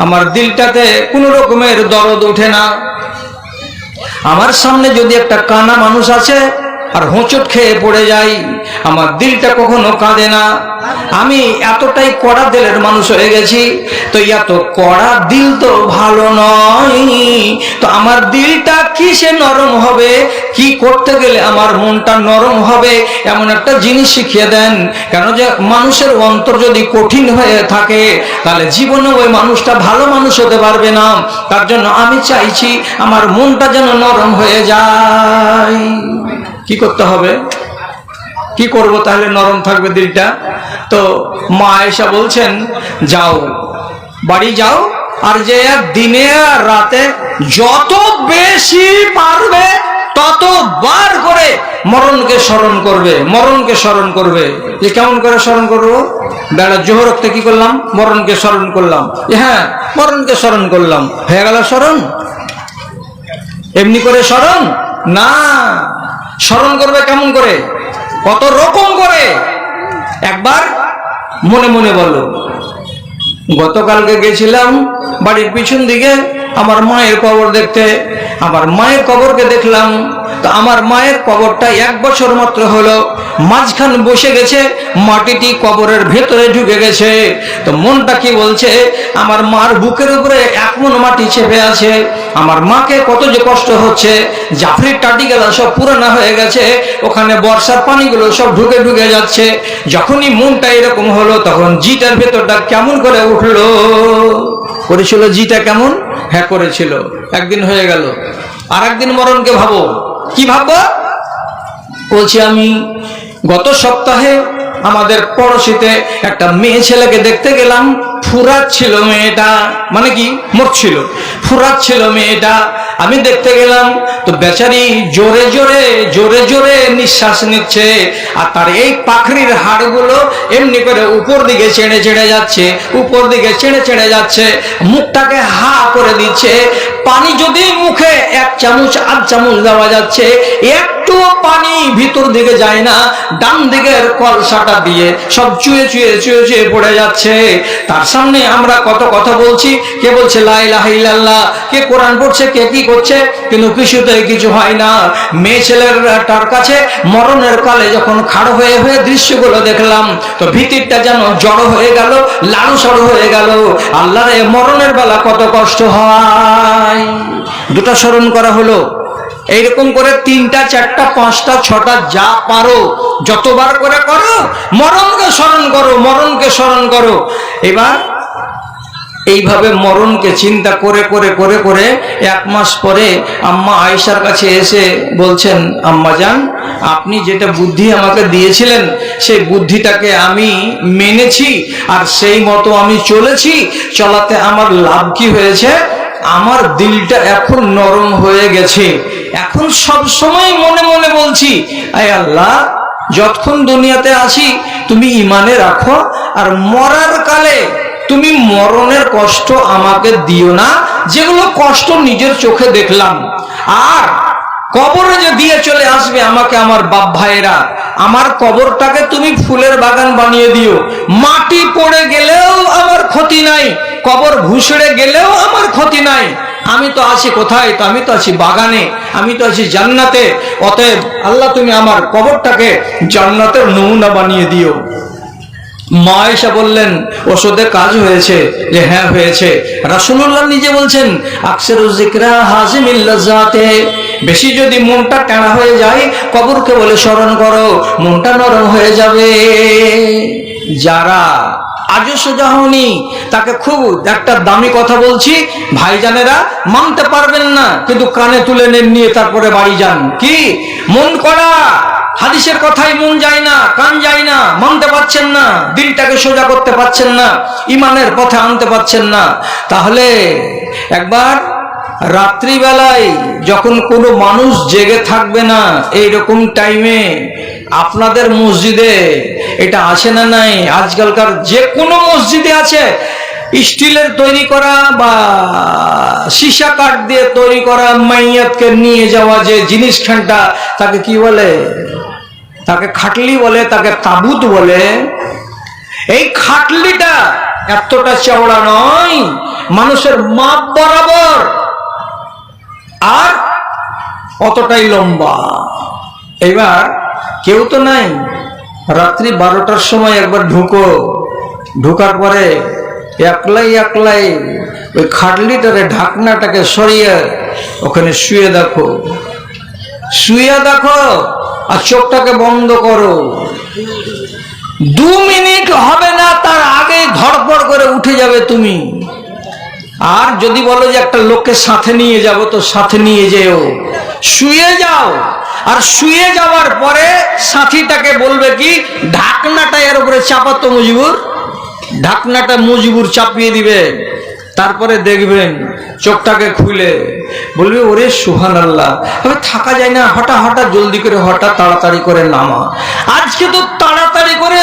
আমার দিলটাতে কোন রকমের দরদ ওঠে না। আমার সামনে যদি একটা কানা মানুষ আছে, আর হোঁচট খেয়ে পড়ে যাই, আমার দিলটা কখনো কাঁদে না। আমি এতটাই কড়া দিলের মানুষ হয়ে গেছি, তো এত কড়া দিল তো ভালো নয়। তো আমার দিলটা কিসে নরম হবে, কি করতে গেলে আমার মনটা নরম হবে, এমন একটা জিনিস শিখিয়ে দেন। কেন যে মানুষের অন্তর যদি কঠিন হয়ে থাকে তাহলে জীবনে ওই মানুষটা ভালো মানুষ হতে পারবে না। তার জন্য আমি চাইছি আমার মনটা যেন নরম হয়ে যায়। কি করতে হবে, কি করব তাহলে নরম থাকবে দিলটা? তো মা আয়েশা বলছেন, যাও বাড়ি যাও, আর যে দিনে আর রাতে যত বেশি পারবে ততবার করে মরণকে স্মরণ করবে, মরণকে স্মরণ করবে। যে কেমন করে স্মরণ করবো? বেলা জোহর রক্তে কি করলাম? মরণকে স্মরণ করলাম। হ্যাঁ, মরণকে স্মরণ করলাম, হয়ে গেল স্মরণ? এমনি করে স্মরণ না, স্মরণ করবে কেমন করে, কত রকম করে। একবার মনে মনে বলো, গতকালকে গেছিলাম বাড়ির পিছন দিকে আমার মায়ের কবর দেখতে। আমার মায়ের কবরকে দেখলাম, তো আমার মায়ের কবরটা 1 বছর মাত্র হলো, মাঝখান বসে গেছে, মাটিটি কবরের ভেতরে ঢুকে গেছে। তো মনটা কি বলছে, আমার মার বুকের উপরে 1 মণ মাটি চেপে আছে, আমার মাকে কত যে কষ্ট হচ্ছে। জাফরির টাটি গেলা সব পুরানা হয়ে গেছে, ওখানে বর্ষার পানিগুলো সব ঢুকে ঢুকে যাচ্ছে। যখনই মনটা এরকম হলো, তখন জিটার ভেতরটা কেমন করে উঠলো। করেছিল জিটা কেমন? হ্যাঁ করেছিল। একদিন হয়ে গেল, আর একদিন মরণকে ভাবো। কি ভাববো? বলছি আমি গত সপ্তাহে আমাদের পড়োশিতে একটা মেয়ে ছেলেকে দেখতে গেলাম, ফুরাত ছিল মেয়েটা, মানে কি মরছিল, ফুরাত ছিল মেয়েটা। আমি দেখতে গেলাম, তো বেচারি জোরে জোরে জোরে জোরে নিঃশ্বাস নিচ্ছে, আর তার এই পাখরির হাড়গুলো এমনি করে উপর দিকে চেড়ে চেড়ে যাচ্ছে, উপর দিকে চেড়ে চেড়ে যাচ্ছে, মুখটাকে হা করে দিচ্ছে। পানি যদি মুখে 1 চামচ 8 চামচ দেওয়া যাচ্ছে, একটু পানি ভিতর দিকে যায় না, ডান দিকের কলসাটা দিয়ে সব চুয়ে চুয়ে চুয়ে চুয়ে পড়ে যাচ্ছে। তার সামনে আমরা কত কথা বলছি, কে বলছে লা ইলাহা ইল্লাল্লাহ, কে কোরআন পড়ছে, কে কি করছে, কিন্তু কিছুতেই কিছু হয় না। মেয়ে ছেলের তার কাছে মরণের কালে যখন খাড় হয়ে হয়ে দৃশ্যগুলো দেখলাম, তো ভিতরটা যেন জড়ো হয়ে গেল, লাড়ুসড়ো হয়ে গেল। আল্লাহরে, মরণের বেলা কত কষ্ট হয়। দুটা স্মরণ করা হলো, এইরকম করে 3টা 4টা 5টা 6টা যা পারো যতবার করে করো, মরণকে স্মরণ করো, মরণকে স্মরণ করো। এবার এইভাবে মরণকে চিন্তা করে করে করে করে 1 মাস পরে আম্মা আয়েশার কাছে এসে বলছেন, আম্মা জান, আপনি যেটা বুদ্ধি আমাকে দিয়েছিলেন সেই বুদ্ধিটাকে আমি মেনেছি, আর সেই মতো আমি চলেছি। চলাতে আমার লাভ কি হয়েছে? আমার দিলটা এখন নরম হয়ে গেছে। এখন সব সময় মনে মনে বলছি, আয় আল্লাহ, যতক্ষণ দুনিয়াতে আছি তুমি ইমানে রাখো, আর মরার কালে তুমি মরণের কষ্ট আমাকে দিও না, যেগুলো কষ্ট নিজের চোখে দেখলাম। আর কবরে যে দিয়ে চলে আসবে আমাকে আমার বাপ ভাইয়েরা, আমার কবরটাকে তুমি ফুলের বাগান বানিয়ে দিও। মাটি পড়ে গেলেও আমার ক্ষতি নাই, কবর ভুসড়ে গেলেও আমার ক্ষতি নাই। আমি তো আছি কোথায়? তো আমি তো আছি বাগানে, আমি তো আছি জান্নাতে। অতএব আল্লাহ, তুমি আমার কবরটাকে জান্নাতের নমুনা বানিয়ে দিও। মা আয়েশা বললেন, ওষুধে কাজ হয়েছে? যে হ্যাঁ হয়েছে। রাসূলুল্লাহ নিজে বলছেন, আকসিরুজ যিকরা হাযিমিল লাযাতে, বেশি যদি মনটা টানা হয়ে যায়, কবরকে বলে স্মরণ করো, মনটা নরম হয়ে যাবে। যারা আজও সোজা হওনি, তাকে খুব একটা দামি কথা বলছি, ভাইজানেরা মানতে পারবেন না, কিন্তু কানে তুলে নেন, নিয়ে তারপরে বাড়ি যান। কি মন করা? হাদিসের কথাই মন যায় না, কান যায় না, মানতে পারছেন না, দিলটাকে সোজা করতে পারছেন না, ইমানের পথে আনতে পারছেন না। তাহলে একবার রাত্রিবেলায় যখন কোনো মানুষ জেগে থাকবে না, এইরকম টাইমে আপনাদের মসজিদে এটা আছে না নাই? আজকালকার যে কোনো মসজিদে আছে, স্টিলের তৈরি করা বা সীসা কাঠ দিয়ে তৈরি করা মাইয়াতকে নিয়ে যাওয়া যে জিনিসখানটা, তাকে কি বলে? তাকে খাটলি বলে, তাকে তাবুত বলে। এই খাটলিটা এতটা চওড়া নয়, মানুষের মাপ বরাবর, আর অতটাই লম্বা। এইবার কেউ তো নাই, রাত্রি 12টার সময় একবার ঢোকার পরে একলাই ওই খাটলিটারে ঢাকনাটাকে সরিয়ে ওখানে শুয়ে দেখো আর চোখটাকে বন্ধ করো। 2 মিনিট হবে না, তার আগে ধড়পড় করে উঠে যাবে তুমি। আর যদি বলো যে একটা লোককে সাথে নিয়ে যাব, তো সাথে নিয়ে যেও, শুয়ে যাও। আর শুয়ে যাওয়ার পরে সাথীটাকে বলবে কি, ঢাকনাটা এর উপরে চাপাতো মুজিবুর, ঢাকনাটা মুজিবুর চাপিয়ে দিবে। তারপরে দেখবেন চোখটাকে খুলে বলবে, ওরে সুবহানাল্লাহ, হবে থাকা যায় না, হঠাৎ জলদি করে, হঠাৎ তাড়াতাড়ি করে নামা। আজকে তো তাড়াতাড়ি করে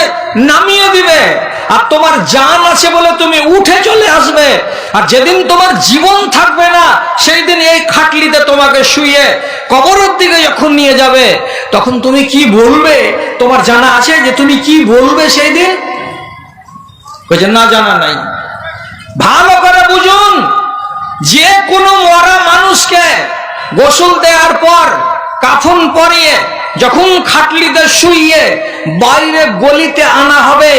নামিয়ে দিবে, আর তোমার জান আছে বলে তুমি উঠে চলে আসবে। আর যেদিন তোমার জীবন থাকবে না, সেই দিন এই খাটলিতে তোমাকে শুয়ে কবরের দিকে যখন নিয়ে যাবে, তখন তুমি কি বলবে? তোমার জানা আছে যে তুমি কি বলবে সেই দিন? বলছে না, জানা নাই। ভালো করে বুঝুন, যে কোনো মরা মানুষকে গোসল দেওয়ার পর কাফন পরিয়ে যখন খাটলিতে শুইয়ে বাইরে গলিতে আনা হবে,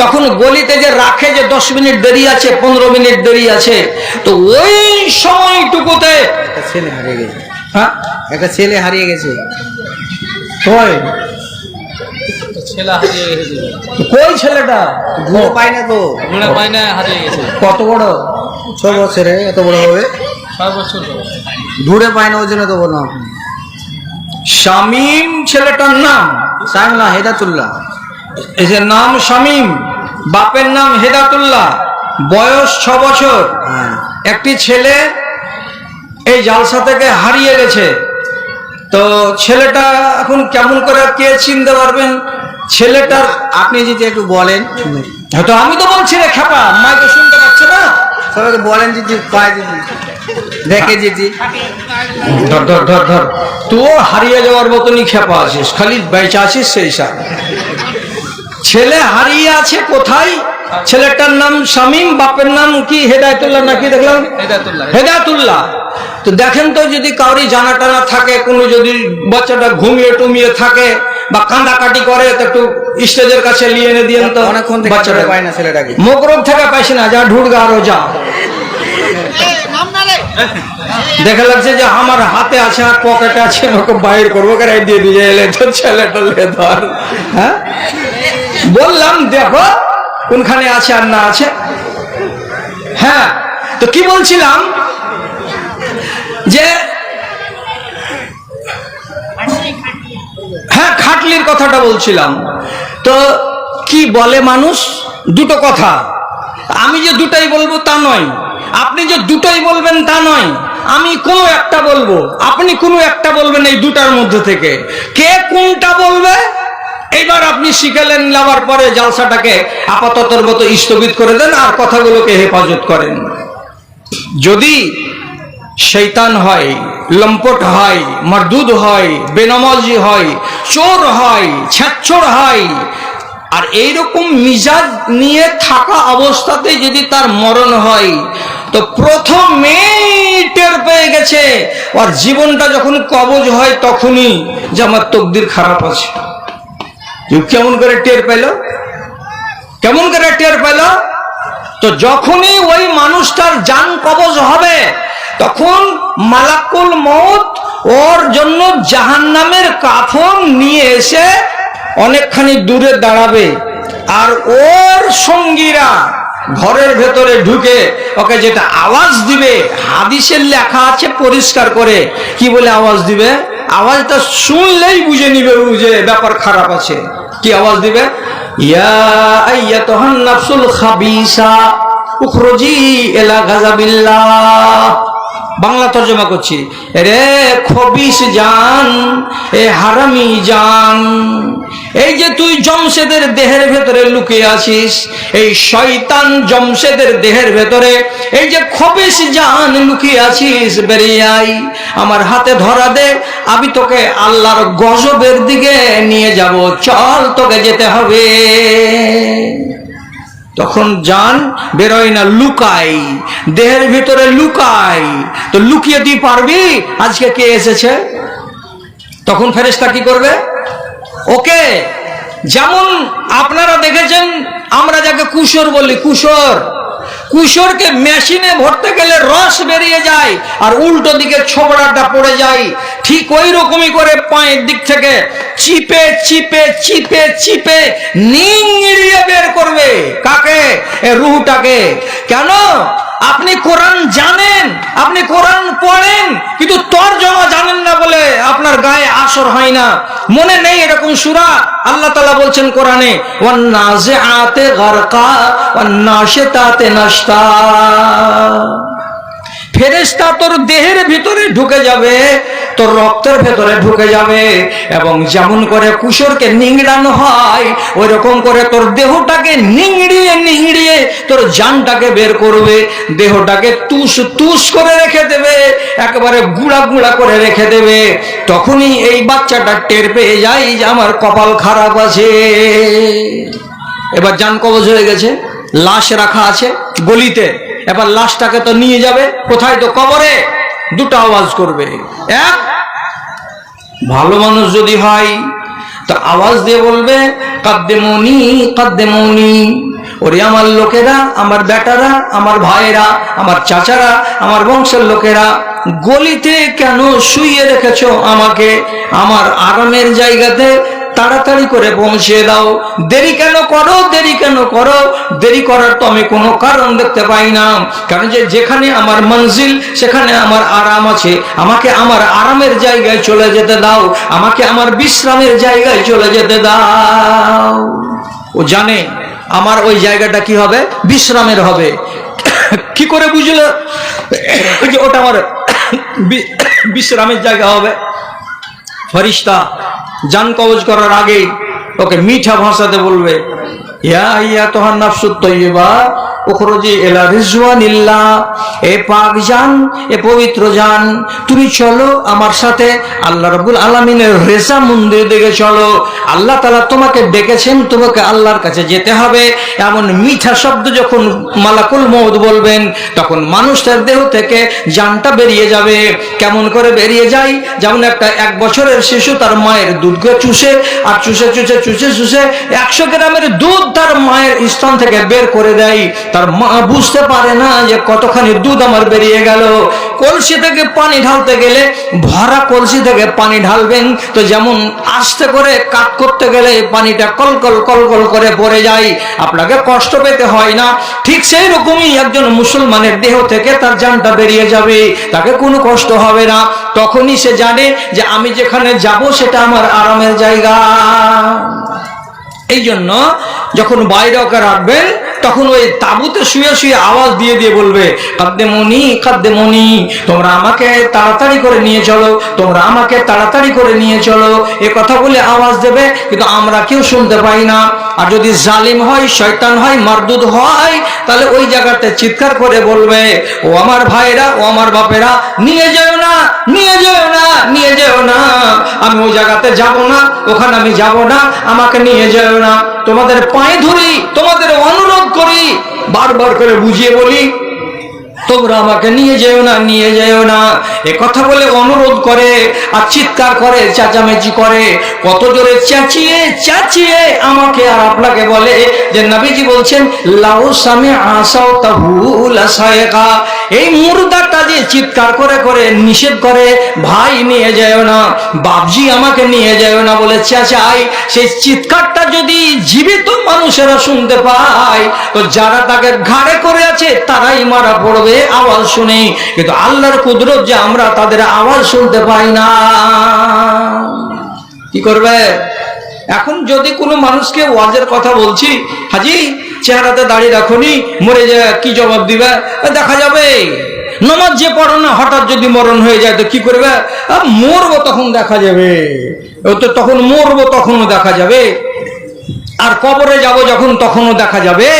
তখন গলিতে যে রাখে যে 10 মিনিট দেরি আছে, 15 মিনিট দেরি আছে, তো ওই সময়টুকুতে ছেলে হারিয়ে গেছে। হ্যাঁ, একটা ছেলে হারিয়ে গেছে। কই ছেলেটা? ঘুরে পায় না তো, হারিয়ে গেছে। কত বড়? 6 বছরে, এত বড় হবে? 6 বছর। ঘুরে পায় না, ওই জন্য তো বললাম। শামীম ছেলেটার নাম? শামীম না, হেদাতুল্লাহ। এই যে নাম শামীম, বাপের নাম হেদাতুল্লাহ, বয়স 6 বছর। একটি ছেলে এই জালসা থেকে হারিয়ে গেছে। তো ছেলেটা এখন কেমন করে কে চিনতে পারবেন? ছেলেটার আপনি যদি একটু বলেন। হয়তো আমি তো বলছি রে খেপা, মাইকে শুনতে পাচ্ছে না। সবাইকে বলেন যদি পায়, যদি দেখে যেটি। ধর তুই হারিয়ে যাওয়ার মতনই খেপা আছিস, খালি বেঁচে আছিস সেই সব। ছেলে হারিয়ে আছে কোথায়? ছেলেটার নাম শামীম, বাপের নাম কি হেদায়েতুল্লাহ নাকি দেখলাম? হেদায়েতুল্লাহ। তো দেখেন তো, যদি কাউরি জানা টানা থাকে, কোনো যদি বাচ্চাটা ঘুমিয়ে টুমিয়ে থাকে বা কান্দাকাটি করে, তো একটু স্টেজের কাছে নিয়ে এনে দিয়েন তো। অনেকক্ষণ থেকে বাচ্চাটা পায় না ছেলেটাকে, মোগরব থেকে পাইছে না, যা ঢুকগা আরো যা। দেখে লাগছে যে আমার হাতে আছে আর পকেটে আছে, ওকে বাইর করবো, কেরাই দিয়ে দিয়ে এলে তো ছেলেটা লে ধর। হ্যাঁ, বললাম দেখো কোনখানে আছে আর না আছে। হ্যাঁ, তো কি বলছিলাম যে, হ্যাঁ খাটলির কথাটা বলছিলাম। তো কি বলে মানুষ, দুটো কথা। আমি যে দুটাই বলবো তা নয়, আপনি যে দুটাই বলবেন তা নয়, আমি কোনো একটা বলবো, আপনি কোনো একটা বলবেন। এই দুটার মধ্যে থেকে কে কোনটা বলবে, এইবার আপনি শিখেলেন। নেওয়ার পরে জালসাটাকে আপাততর মতো স্থগিত করে দেন, আর কথাগুলোকে হেফাজত করেন। যদি শয়তান হয়, লম্পট হয়, মারদুদ হয়, বেনামাজি হয়, চোর হয়, ছ্যাঁচড় হয়, আর এইরকম মিজাজ নিয়ে থাকা অবস্থাতে যদি তার মরণ হয়, তো প্রথমেই টের পেয়ে গেছে। আর জীবনটা যখন কবজ হয়, তখনই যে আমার তকদির খারাপ আছে। কেমন করে টের পেল? কেমন করে টের পেল? তো যখনই ওই মানুষটার জান কবজ হবে, তখন মালাকুল মউত ওর জন্য জাহান্নামের কাফন নিয়ে এসে অনেকখানি দূরে দাঁড়াবে, আর ওর সঙ্গীরা ঘরের ভেতরে ঢুকে ওকে যেটা আওয়াজ দিবে, হাদিসের লেখা আছে পরিষ্কার করে, কি বলে আওয়াজ দিবে? আওয়াজটা শুনলেই বুঝে নিবে যে ব্যাপার খারাপ আছে। কি আওয়াজ দিবে? ইয়া আইয়াতুহান নাফসুল খাবিসা উখরুজি ইলা গাযাবিল্লাহ। বাংলা তর্জমা করছি, রে খবিস জান, এ হারামি জান, এই যে তুই জমশেদের দেহের ভেতরে লুকিয়ে আছিস, এই শয়তান জমশেদের দেহের ভেতরে এই যে খবিস জান লুকিয়ে আছিস, বেরিয়ে আই, আমার হাতে ধরা দে, আমি তোকে আল্লাহর গজবের দিকে নিয়ে যাব, চল তোকে যেতে হবে। তখন জান বেরোয় না, লুকাই, দেহের ভিতরে লুকাই। তো লুকিয়ে তুই পারবি আজকে কে এসেছে? তখন ফেরেশতা কি করবে? ওকে যেমন আপনারা দেখেছেন আমরা যাকে কুশর বলি, কুশরকে মেশিনে ভরতে গেলে রস বেরিয়ে যায় আর উল্টো দিকে ছোবড়াটা পড়ে যায়, ঠিক ওই রকমই করে পায়ের দিক থেকে চিপে চিপে চিপে চিপে নিংড়িয়ে বের করবে। কাকে? রুহটাকে। কেন? আপনি কোরআন জানেন, আপনি কোরআন পড়েন, কিন্তু তরজমা জানেন না বলে আপনার গায়ে আসর হয় না, মনে নেই এরকম সূরা। আল্লাহ তাআলা বলছেন কোরআনে, ওয়ান নাজিআতে গারকা ওয়ান নাশিতাতে নাশতা। ফেরেশতা তোর দেহের ভিতরে ঢুকে যাবে, তোর রক্তের ভেতরে ঢুকে যাবে, এবং যেমন করে কুশরকে নিংড়ানো হয় ওই রকম করে তোর দেহটাকে নিংড়িয়ে নিংড়িয়ে তোর জানটাকে বের করবে, দেহটাকে তুস তুস করে রেখে দেবে, একেবারে গুঁড়া গুঁড়া করে রেখে দেবে। তখনই এই বাচ্চাটা টের পেয়ে যায় যে আমার কপাল খারাপ আছে, এবার জান কবজ হয়ে গেছে। লাশ রাখা আছে গলিতে, এবার লাশটাকে তো নিয়ে যাবে কোথায়? তো কবরে। দুটো আওয়াজ করবে, এক ভালো মানুষ যদি হয় তো আওয়াজ দিয়ে বলবে কাদ্দেমনি কাদ্দেমনি, ওরে আমার লোকেরা, আমার বেটারা, আমার ভাইয়েরা, আমার চাচারা, আমার বংশের লোকেরা, গলিতে কেন শুইয়ে রেখেছো আমাকে? আমার আরামের জায়গাতে তাড়াতাড়ি করে পৌঁছে দাও। দেরি কেন করো? দেরি কেন করো? দেরি করার তো আমি কোনো কারণ দেখতে পাই না, কারণ যেখানে আমার মঞ্জিল সেখানে আমার আরাম আছে। আমাকে আমার আরামের জায়গায় চলে যেতে দাও, আমাকে আমার বিশ্রামের জায়গায় চলে যেতে দাও। ও জানে আমার ওই জায়গাটা কি হবে? বিশ্রামের হবে। কি করে বুঝলো যে ওটা আমার বিশ্রামের জায়গা হবে? ফেরেশতা জান কবজ করার আগেই ওকে মিঠা ভাষাতে বলবে, ইয়া আইয়াতুহান নাফসুত তাইয়্যিবা উখরুজি ইলা রিজওয়ানিল্লাহ, এ পাক জান, এ পবিত্র জান, তুমি চলো আমার সাথে আল্লাহ রাব্বুল আলামিনের রেজা মন্দির দিকে চলো। আল্লাহ তাআলা তোমাকে ডেকেছেন, তোমাকে আল্লাহর কাছে যেতে হবে। এমন মিঠা শব্দ যখন মালাকুল মউত বলবেন তখন মানুষের দেহ থেকে জানটা বেরিয়ে যাবে। কেমন করে বেরিয়ে যায়? যেমন একটা 1 বছরের শিশু তার মায়ের দুধকে চুষে আর চুষে চুষে চুষে চুষে 100 গ্রামের দুধ তার মায়ের স্তন থেকে বের করে দেয়। তার মা বুঝতে পারে না যে কতখানি দুধ আমার বেরিয়ে গেল। কলসি থেকে পানি ঢালতে গেলে ভরা কলসি থেকে পানি ঢালবেন তো যেমন আস্তে করে কাট করতে গেলে পানিটা কলকল কলকল করে পড়ে যায়, আপনাকে কষ্ট পেতে হয় না। ঠিক সেই রকমই একজন মুসলমানের দেহ থেকে তার জানটা বেরিয়ে যাবে, তাকে কোনো কষ্ট হবে না। তখনই সে জানে যে আমি যেখানে যাব সেটা আমার আরামের জায়গা। এই জন্য যখন বাইরে ওকে রাখবেন তখন ওই তাবুতে শুয়ে শুয়ে আওয়াজ দিয়ে দিয়ে বলবে, কাদ্দেমনি কাদ্দেমনি, তোমরা আমাকে তাড়াতাড়ি করে নিয়ে চলো, তোমরা আমাকে তাড়াতাড়ি করে নিয়ে চলো। এ কথা বলে আওয়াজ দেবে, কিন্তু আমরা কেউ শুনতে পাই না। আর যদি জালিম হয়, শয়তান হয়, মারদুদ হয়, তাহলে ওই জায়গাতে চিৎকার করে বলবে, ও আমার ভাইরা, ও আমার বাপেরা, নিয়ে যেও না, নিয়ে যেও না, নিয়ে যেও না, আমি ওই জায়গাতে যাব না, ওখানে আমি যাব না, আমাকে নিয়ে যেও না। তোমাদের পায়ে ধরি, তোমাদের অনুরোধ করি, বারবার করে বুঝিয়ে বলি, তোমরা আমাকে নিয়ে যেও না, নিয়ে যেও না। এ কথা বলে অনুরোধ করে আর চিৎকার করে, চেঁচামেচি করে। কত জোরে চেঁচিয়ে চেঁচিয়ে আমাকে আর আপনাকে বলে যে নবীজি বলছেন, লাউ সামিআ সাওতাহু লাসায়কা। এই মুর্দাটা যে চিৎকার করে করে নিষেধ করে, ভাই নিয়ে যেও না, বাপজি আমাকে নিয়ে যেও না বলে চেঁচায়, সেই চিৎকারটা যদি জীবিত মানুষেরা শুনতে পায় তো যারা তাকে ঘাড়ে করে আছে তারাই মারা পড়বে আওয়াজ শুনে। কিন্তু আল্লাহর কুদরত যে আমরা তাদের আওয়াজ শুনতে পাই না। কি করবে? এখন যদি কোনো মানুষকে ওয়াজের কথা বলছি, হাজি চেহারাতে দাঁড়িয়ে রাখুনি, মরে যায়, কি জবাব দিবে? দেখা যাবে। নামাজ যে পড়ো না, হঠাৎ যদি মরণ হয়ে যায় তো কি করবে? মরবো তখন দেখা যাবে, তখন মরবো তখনও দেখা যাবে। আর কবরে যাব যখন তখনও দেখা যাবে।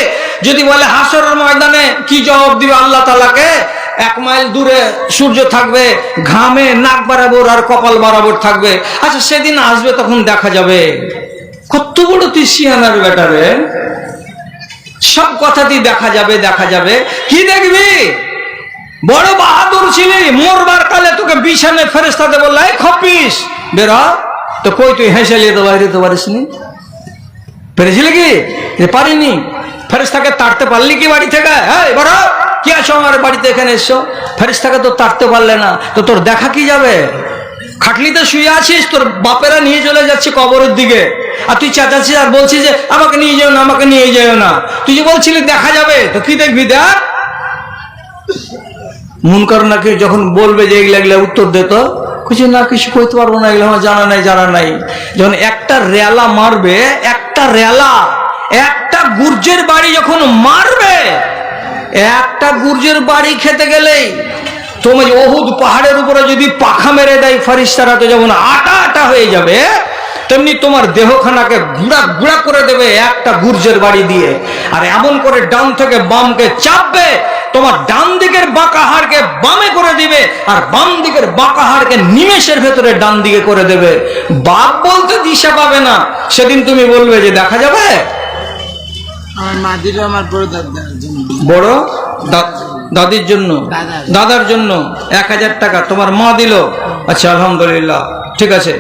যদি বলে হাসরের ময়দানে, কি জবাব দিবে আল্লাহ তাআলাকে? 1 মাইল দূরে সূর্য থাকবে, ঘামে নাক বরাবর আর কপাল বরাবর থাকবে। আচ্ছা সেদিন আসবে, তখন দেখা যাবে। কত বড় তুই সিয়ানার বেটারে, সব কথাতেই দেখা যাবে, দেখা যাবে। কি দেখবি? বড় বাহাদুর ছিলি, মরবার কালে তোকে বিছানে ফেরেশতাতে বলল, এই খপিস, বের হ। তো কই তুই হেসে নিয়ে তো বাইরে তো পারিস নি, পেরেছিলি কি? যে পারিনি। ফেরেশতাকে তাড়তে পারলি কি বাড়ি থেকে? হ্যাঁ, এবার কি আছো আমার বাড়িতে, এখানে এসছো? ফেরেশতাকে তো তাড়তে পারলে না, তো তোর দেখা কি যাবে? খাটলিতে শুয়ে আছিস, তোর বাপেরা নিয়ে চলে যাচ্ছে কবরের দিকে, আর তুই চেঁচাচ্ছিস আর বলছিস যে আমাকে নিয়ে যেও না, আমাকে নিয়ে যেও না। তুই যে বলছিলি দেখা যাবে, তো কি দেখবি? দেখ। মুনকার নাকি যখন বলবে যে এগুলা এগুলা উত্তর দে, তো কিছু না, কিছু কইতে পারবো না, এগুলো আমার জানা নাই, জানা নাই। যখন একটা রেলা মারবে, একটা রেলা, একটা গুর্জের বাড়ি যখন মারবে, একটা গুর্জের বাড়ি খেতে গেলেই তোমার ওহুদ পাহাড়ের উপরে যদি পাখা মেরে দেয় ফেরেশতারা, তো যেমন আটা আটা হয়ে যাবে, তেমনি তোমার দেহখানাকে গুড়া গুড়া করে দেবে একটা গুর্জের বাড়ি দিয়ে। আর এমন করে ডান থেকে বামকে চাপবে, তোমার ডান দিকের বাঁকা হাড়কে বামে করে দিবে, আর বাম দিকের বাঁকা হাড়কে নিমেষের ভেতরে ডান দিকে করে দেবে। বাপ বলতে দিশা পাবে না। সেদিন তুমি বলবে যে দেখা যাবে। আমার মা দিল আমার বড় দাদার জন্য, বড় দাদির জন্য, দাদার। দাদার জন্য 1000 টাকা তোমার মা দিল। আচ্ছা, আলহামদুলিল্লাহ, ঠিক আছে।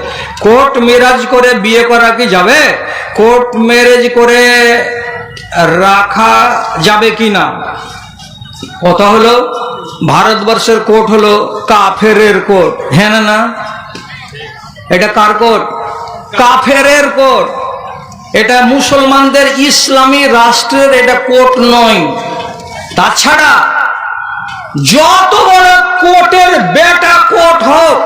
কোর্ট ম্যারেজ করে বিয়ে করা কি যাবে? কোর্ট ম্যারেজ করে রাখা যাবে কি না? কথা হলো ভারতবর্ষের কোর্ট হলো কাফেরের কোর্ট, হ্যাঁ না? না, এটা কার কোর্ট? কাফেরের কোর্ট। এটা মুসলমানদের ইসলামী রাষ্ট্রের এটা কোর্ট নয়। তাছাড়া যত বড় কোর্টের বেটা কোর্ট হোক,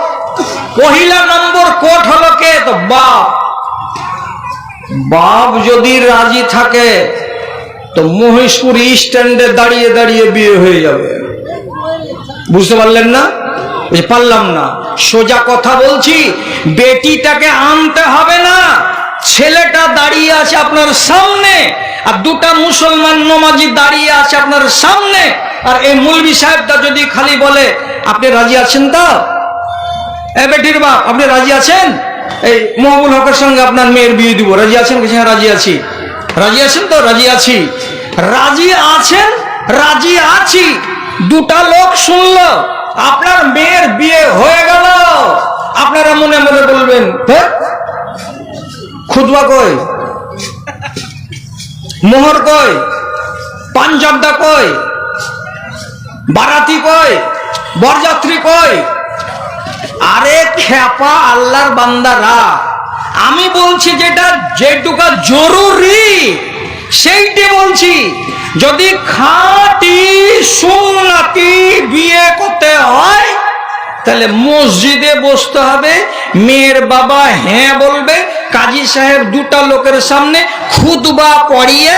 পহিলা নম্বর কোর্ট হলো কে? তো বাপ। বাপ যদি রাজি থাকে তো মহেশপুর স্ট্যান্ডে দাঁড়িয়ে দাঁড়িয়ে বিয়ে হয়ে যাবে। বুঝতে পারলেন না? পারলাম না, সোজা কথা বলছি। বেটিটাকে আনতে হবে না, ছেলেটা দাঁড়িয়ে আছে আপনার সামনে, আর দুটা মুসলমান নমাজি দাঁড়িয়ে আছে আপনার সামনে, আর এই মৌলভী সাহেবটা যদি খালি বলে আপনি রাজি আছেন তো? এ বেটির বাপ, আপনি রাজি আছেন এই মহবুল হকের সঙ্গে আপনার মেয়ের বিয়ে দিব? রাজি আছেন? হ্যাঁ রাজি আছি। রাজি আছেন তো? রাজি আছি। রাজি আছেন? রাজি আছি। দুটা লোক শুনলো আপনার মেয়ের বিয়ে হয়ে গেল, আপনারা মনে মনে বলবেন খুতবা কই, মোহর কই, পাঞ্জাবদা কই, বারাতি কই, বরযাত্রী কই? আরে খেপা আল্লাহর বান্দারা, আমি বলছি যেটুকা জরুরি সেইটি বলছি। যদি খাঁটি সুন্নতি বিয়ে করতে হয় তাহলে মসজিদে বসতে হবে, মেয়ের বাবা হ্যাঁ বলবে, কাজী সাহেব দুটা লোকের সামনে খুতবা পড়িয়ে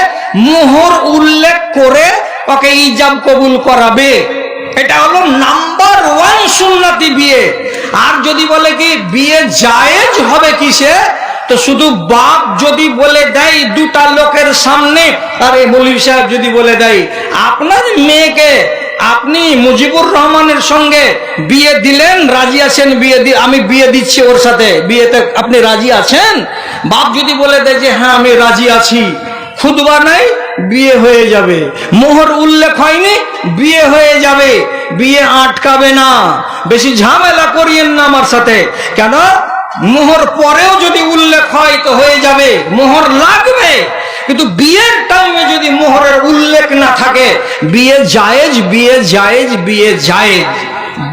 মোহর উল্লেখ করে ওকে ইজাব কবুল করাবে। এটা হলো নাম্বার 1 সুন্নতি বিয়ে। আর যদি বলে কি বিয়ে জায়েজ হবে কিসে, তো শুধু বাপ যদি বলে দেয় দুটা লোকের সামনে, আর এই মৌলভী সাহেব যদি বলে দেয় আপনার মেয়েকে আপনি মুজিবুর রহমানের সঙ্গে বিয়ে দিলেন, রাজি আছেন? আমি বিয়ে দিচ্ছি ওর সাথে, বিয়েতে আপনি রাজি আছেন? বাপ যদি বলে দেয় যে হ্যাঁ আমি রাজি আছি, খুতবা নাই, বিয়ে হয়ে যাবে। মোহর উল্লেখ হয়নি, বিয়ে হয়ে যাবে। বিয়ে আটকাবে না। বেশি ঝামেলা করিয়েন না আমার সাথে। কেন? মোহর পরেও যদি উল্লেখ হয় তো হয়ে যাবে, মোহর লাগবে। কিন্তু বিয়ের টাইমে যদি মোহরের উল্লেখ না থাকে, বিয়ে জায়েজ, বিয়ে জায়েজ, বিয়ে জায়েজ।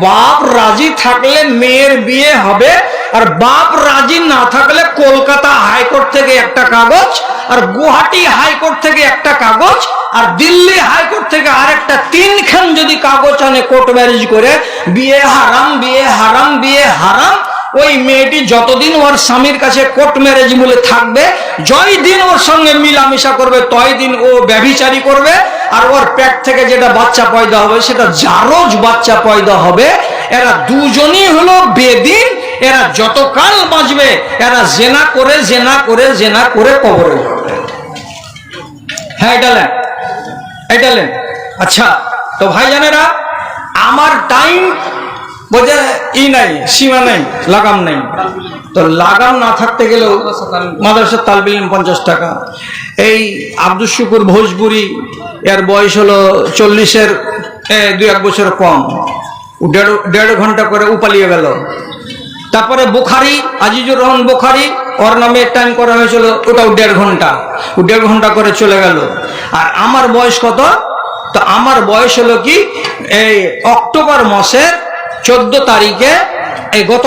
বাপ রাজি থাকলে মেয়ের বিয়ে হবে, আর বাপ রাজি না থাকলে কলকাতা হাইকোর্ট থেকে একটা কাগজ, আর গুয়াহাটি হাইকোর্ট থেকে একটা কাগজ, আর দিল্লি হাইকোর্ট থেকে আরেকটা, 3খান যদি কাগজ আনে কোর্ট ম্যারেজ করে বিয়ে হারাম, বিয়ে হারাম, বিয়ে হারাম। ওই মেয়েটি যতদিন ওর স্বামীর কাছে কোর্ট ম্যারেজ বলে থাকবে, যয় দিন ওর সঙ্গে মিলামিশা করবে তয় দিন ও ব্যভিচারী করবে, আর ওর পেট থেকে যেটা বাচ্চা পয়দা হবে সেটা জারজ বাচ্চা পয়দা হবে। এরা দুজনই হলো বেদিন। এরা যতকাল বাঁচবে এরা জেনা করে জেনা করে জেনা করে কবরে যাবে। হ্যাঁ, এটা লেন। আচ্ছা, তো ভাইজানেরা, আমার টাইম বোঝে নাই, সীমা নাই, লাগাম নাই। তো লাগাম না থাকতে গেলেও মাদ্রাসার তালবিল 50 টাকা। এই আব্দুল শুকুর ভোজপুরি, এর বয়স হলো 40-এর 2-1 বছর কম। 1.5 ঘন্টা করে উপালিয়ে গেল। তারপরে বুখারি, আজিজুর রহমান বুখারি, ওর নামে টাইম করা হয়েছিল, ওটাও 1.5 ঘন্টা, ও 1.5 ঘন্টা করে চলে গেল। আর আমার বয়স কত? তো আমার বয়স হলো কি এই অক্টোবর মাসের 14 তারিখে, এই গত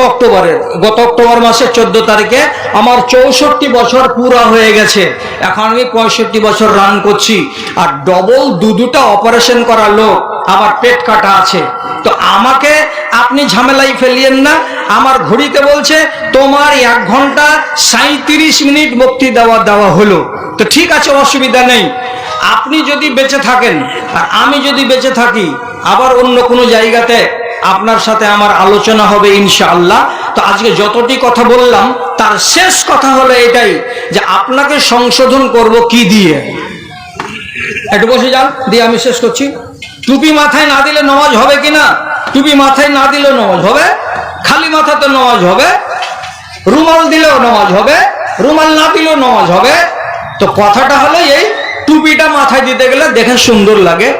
অক্টোবর মাসের 14 তারিখে আমার 64 বছর পুরা হয়ে গেছে। এখন আমি 65 বছর রান করছি, আর ডবল দুটা অপারেশন করা লোক, আমার পেট কাটা আছে। তো আমাকে আপনি ঝামেলাই ফেলিয়েন না। আমার ঘড়িতে বলছে তোমার 1 ঘন্টা 37 মিনিট মুক্তি দেওয়া হলো। তো ঠিক আছে, অসুবিধা নেই। আপনি যদি বেঁচে থাকেন আর আমি যদি বেঁচে থাকি, আবার অন্য কোনো জায়গাতে আপনার সাথে আমার আলোচনা হবে ইনশাআল্লাহ। তো আজকে যতটি কথা বললাম তার শেষ কথা হলো এটাই, যে আপনাকে সংশোধন করব কি দিয়ে। একটু বসে যান, দিয়ে আমি শেষ করছি। টুপি মাথায় না দিলে নামাজ হবে কিনা? টুপি মাথায় না দিলেও নামাজ হবে, খালি মাথাতে নামাজ হবে, রুমাল দিলেও নামাজ হবে, রুমাল না দিলেও নামাজ হবে। তো কথাটা হলো এই, টুপিটা মাথায় দিতে গেলে দেখে সুন্দর লাগে।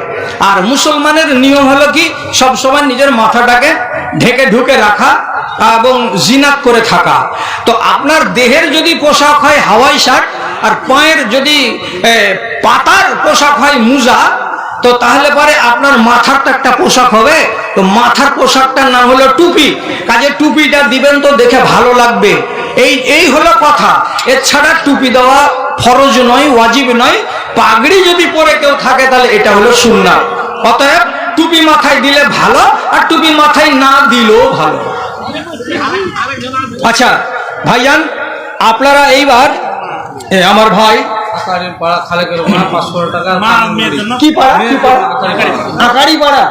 আর মুসলমানের নিয়ম হলো কি, সব সময় নিজের মাথাটাকে ঢেকে রাখা এবং জিনাত করে থাকা। তো আপনার দেহের যদি পোশাক হয় হাওয়াই শার্ট, আর পায়ের যদি পাতার পোশাক হয় মুজা, তো তাহলে পরে আপনার মাথারটা একটা পোশাক হবে। তো মাথার পোশাকটার নাম হলো টুপি। কাজে টুপিটা দিবেন তো দেখে ভালো লাগবে। এই হলো কথা। এছাড়া টুপি দেওয়া ফরজ নয়, ওয়াজিব নয়। পাগড়ি যদি পরে কেউ থাকে তাহলে এটা হলো সুন্নাত। অতএব টুপি মাথায় দিলে ভালো, আর টুপি মাথায় না দিলেও ভালো। আচ্ছা ভাইজান, আপনারা এইবার আমার ভাই পাড়া খালে করে 500 টাকা কি পাড়া? আকারি পাড়া।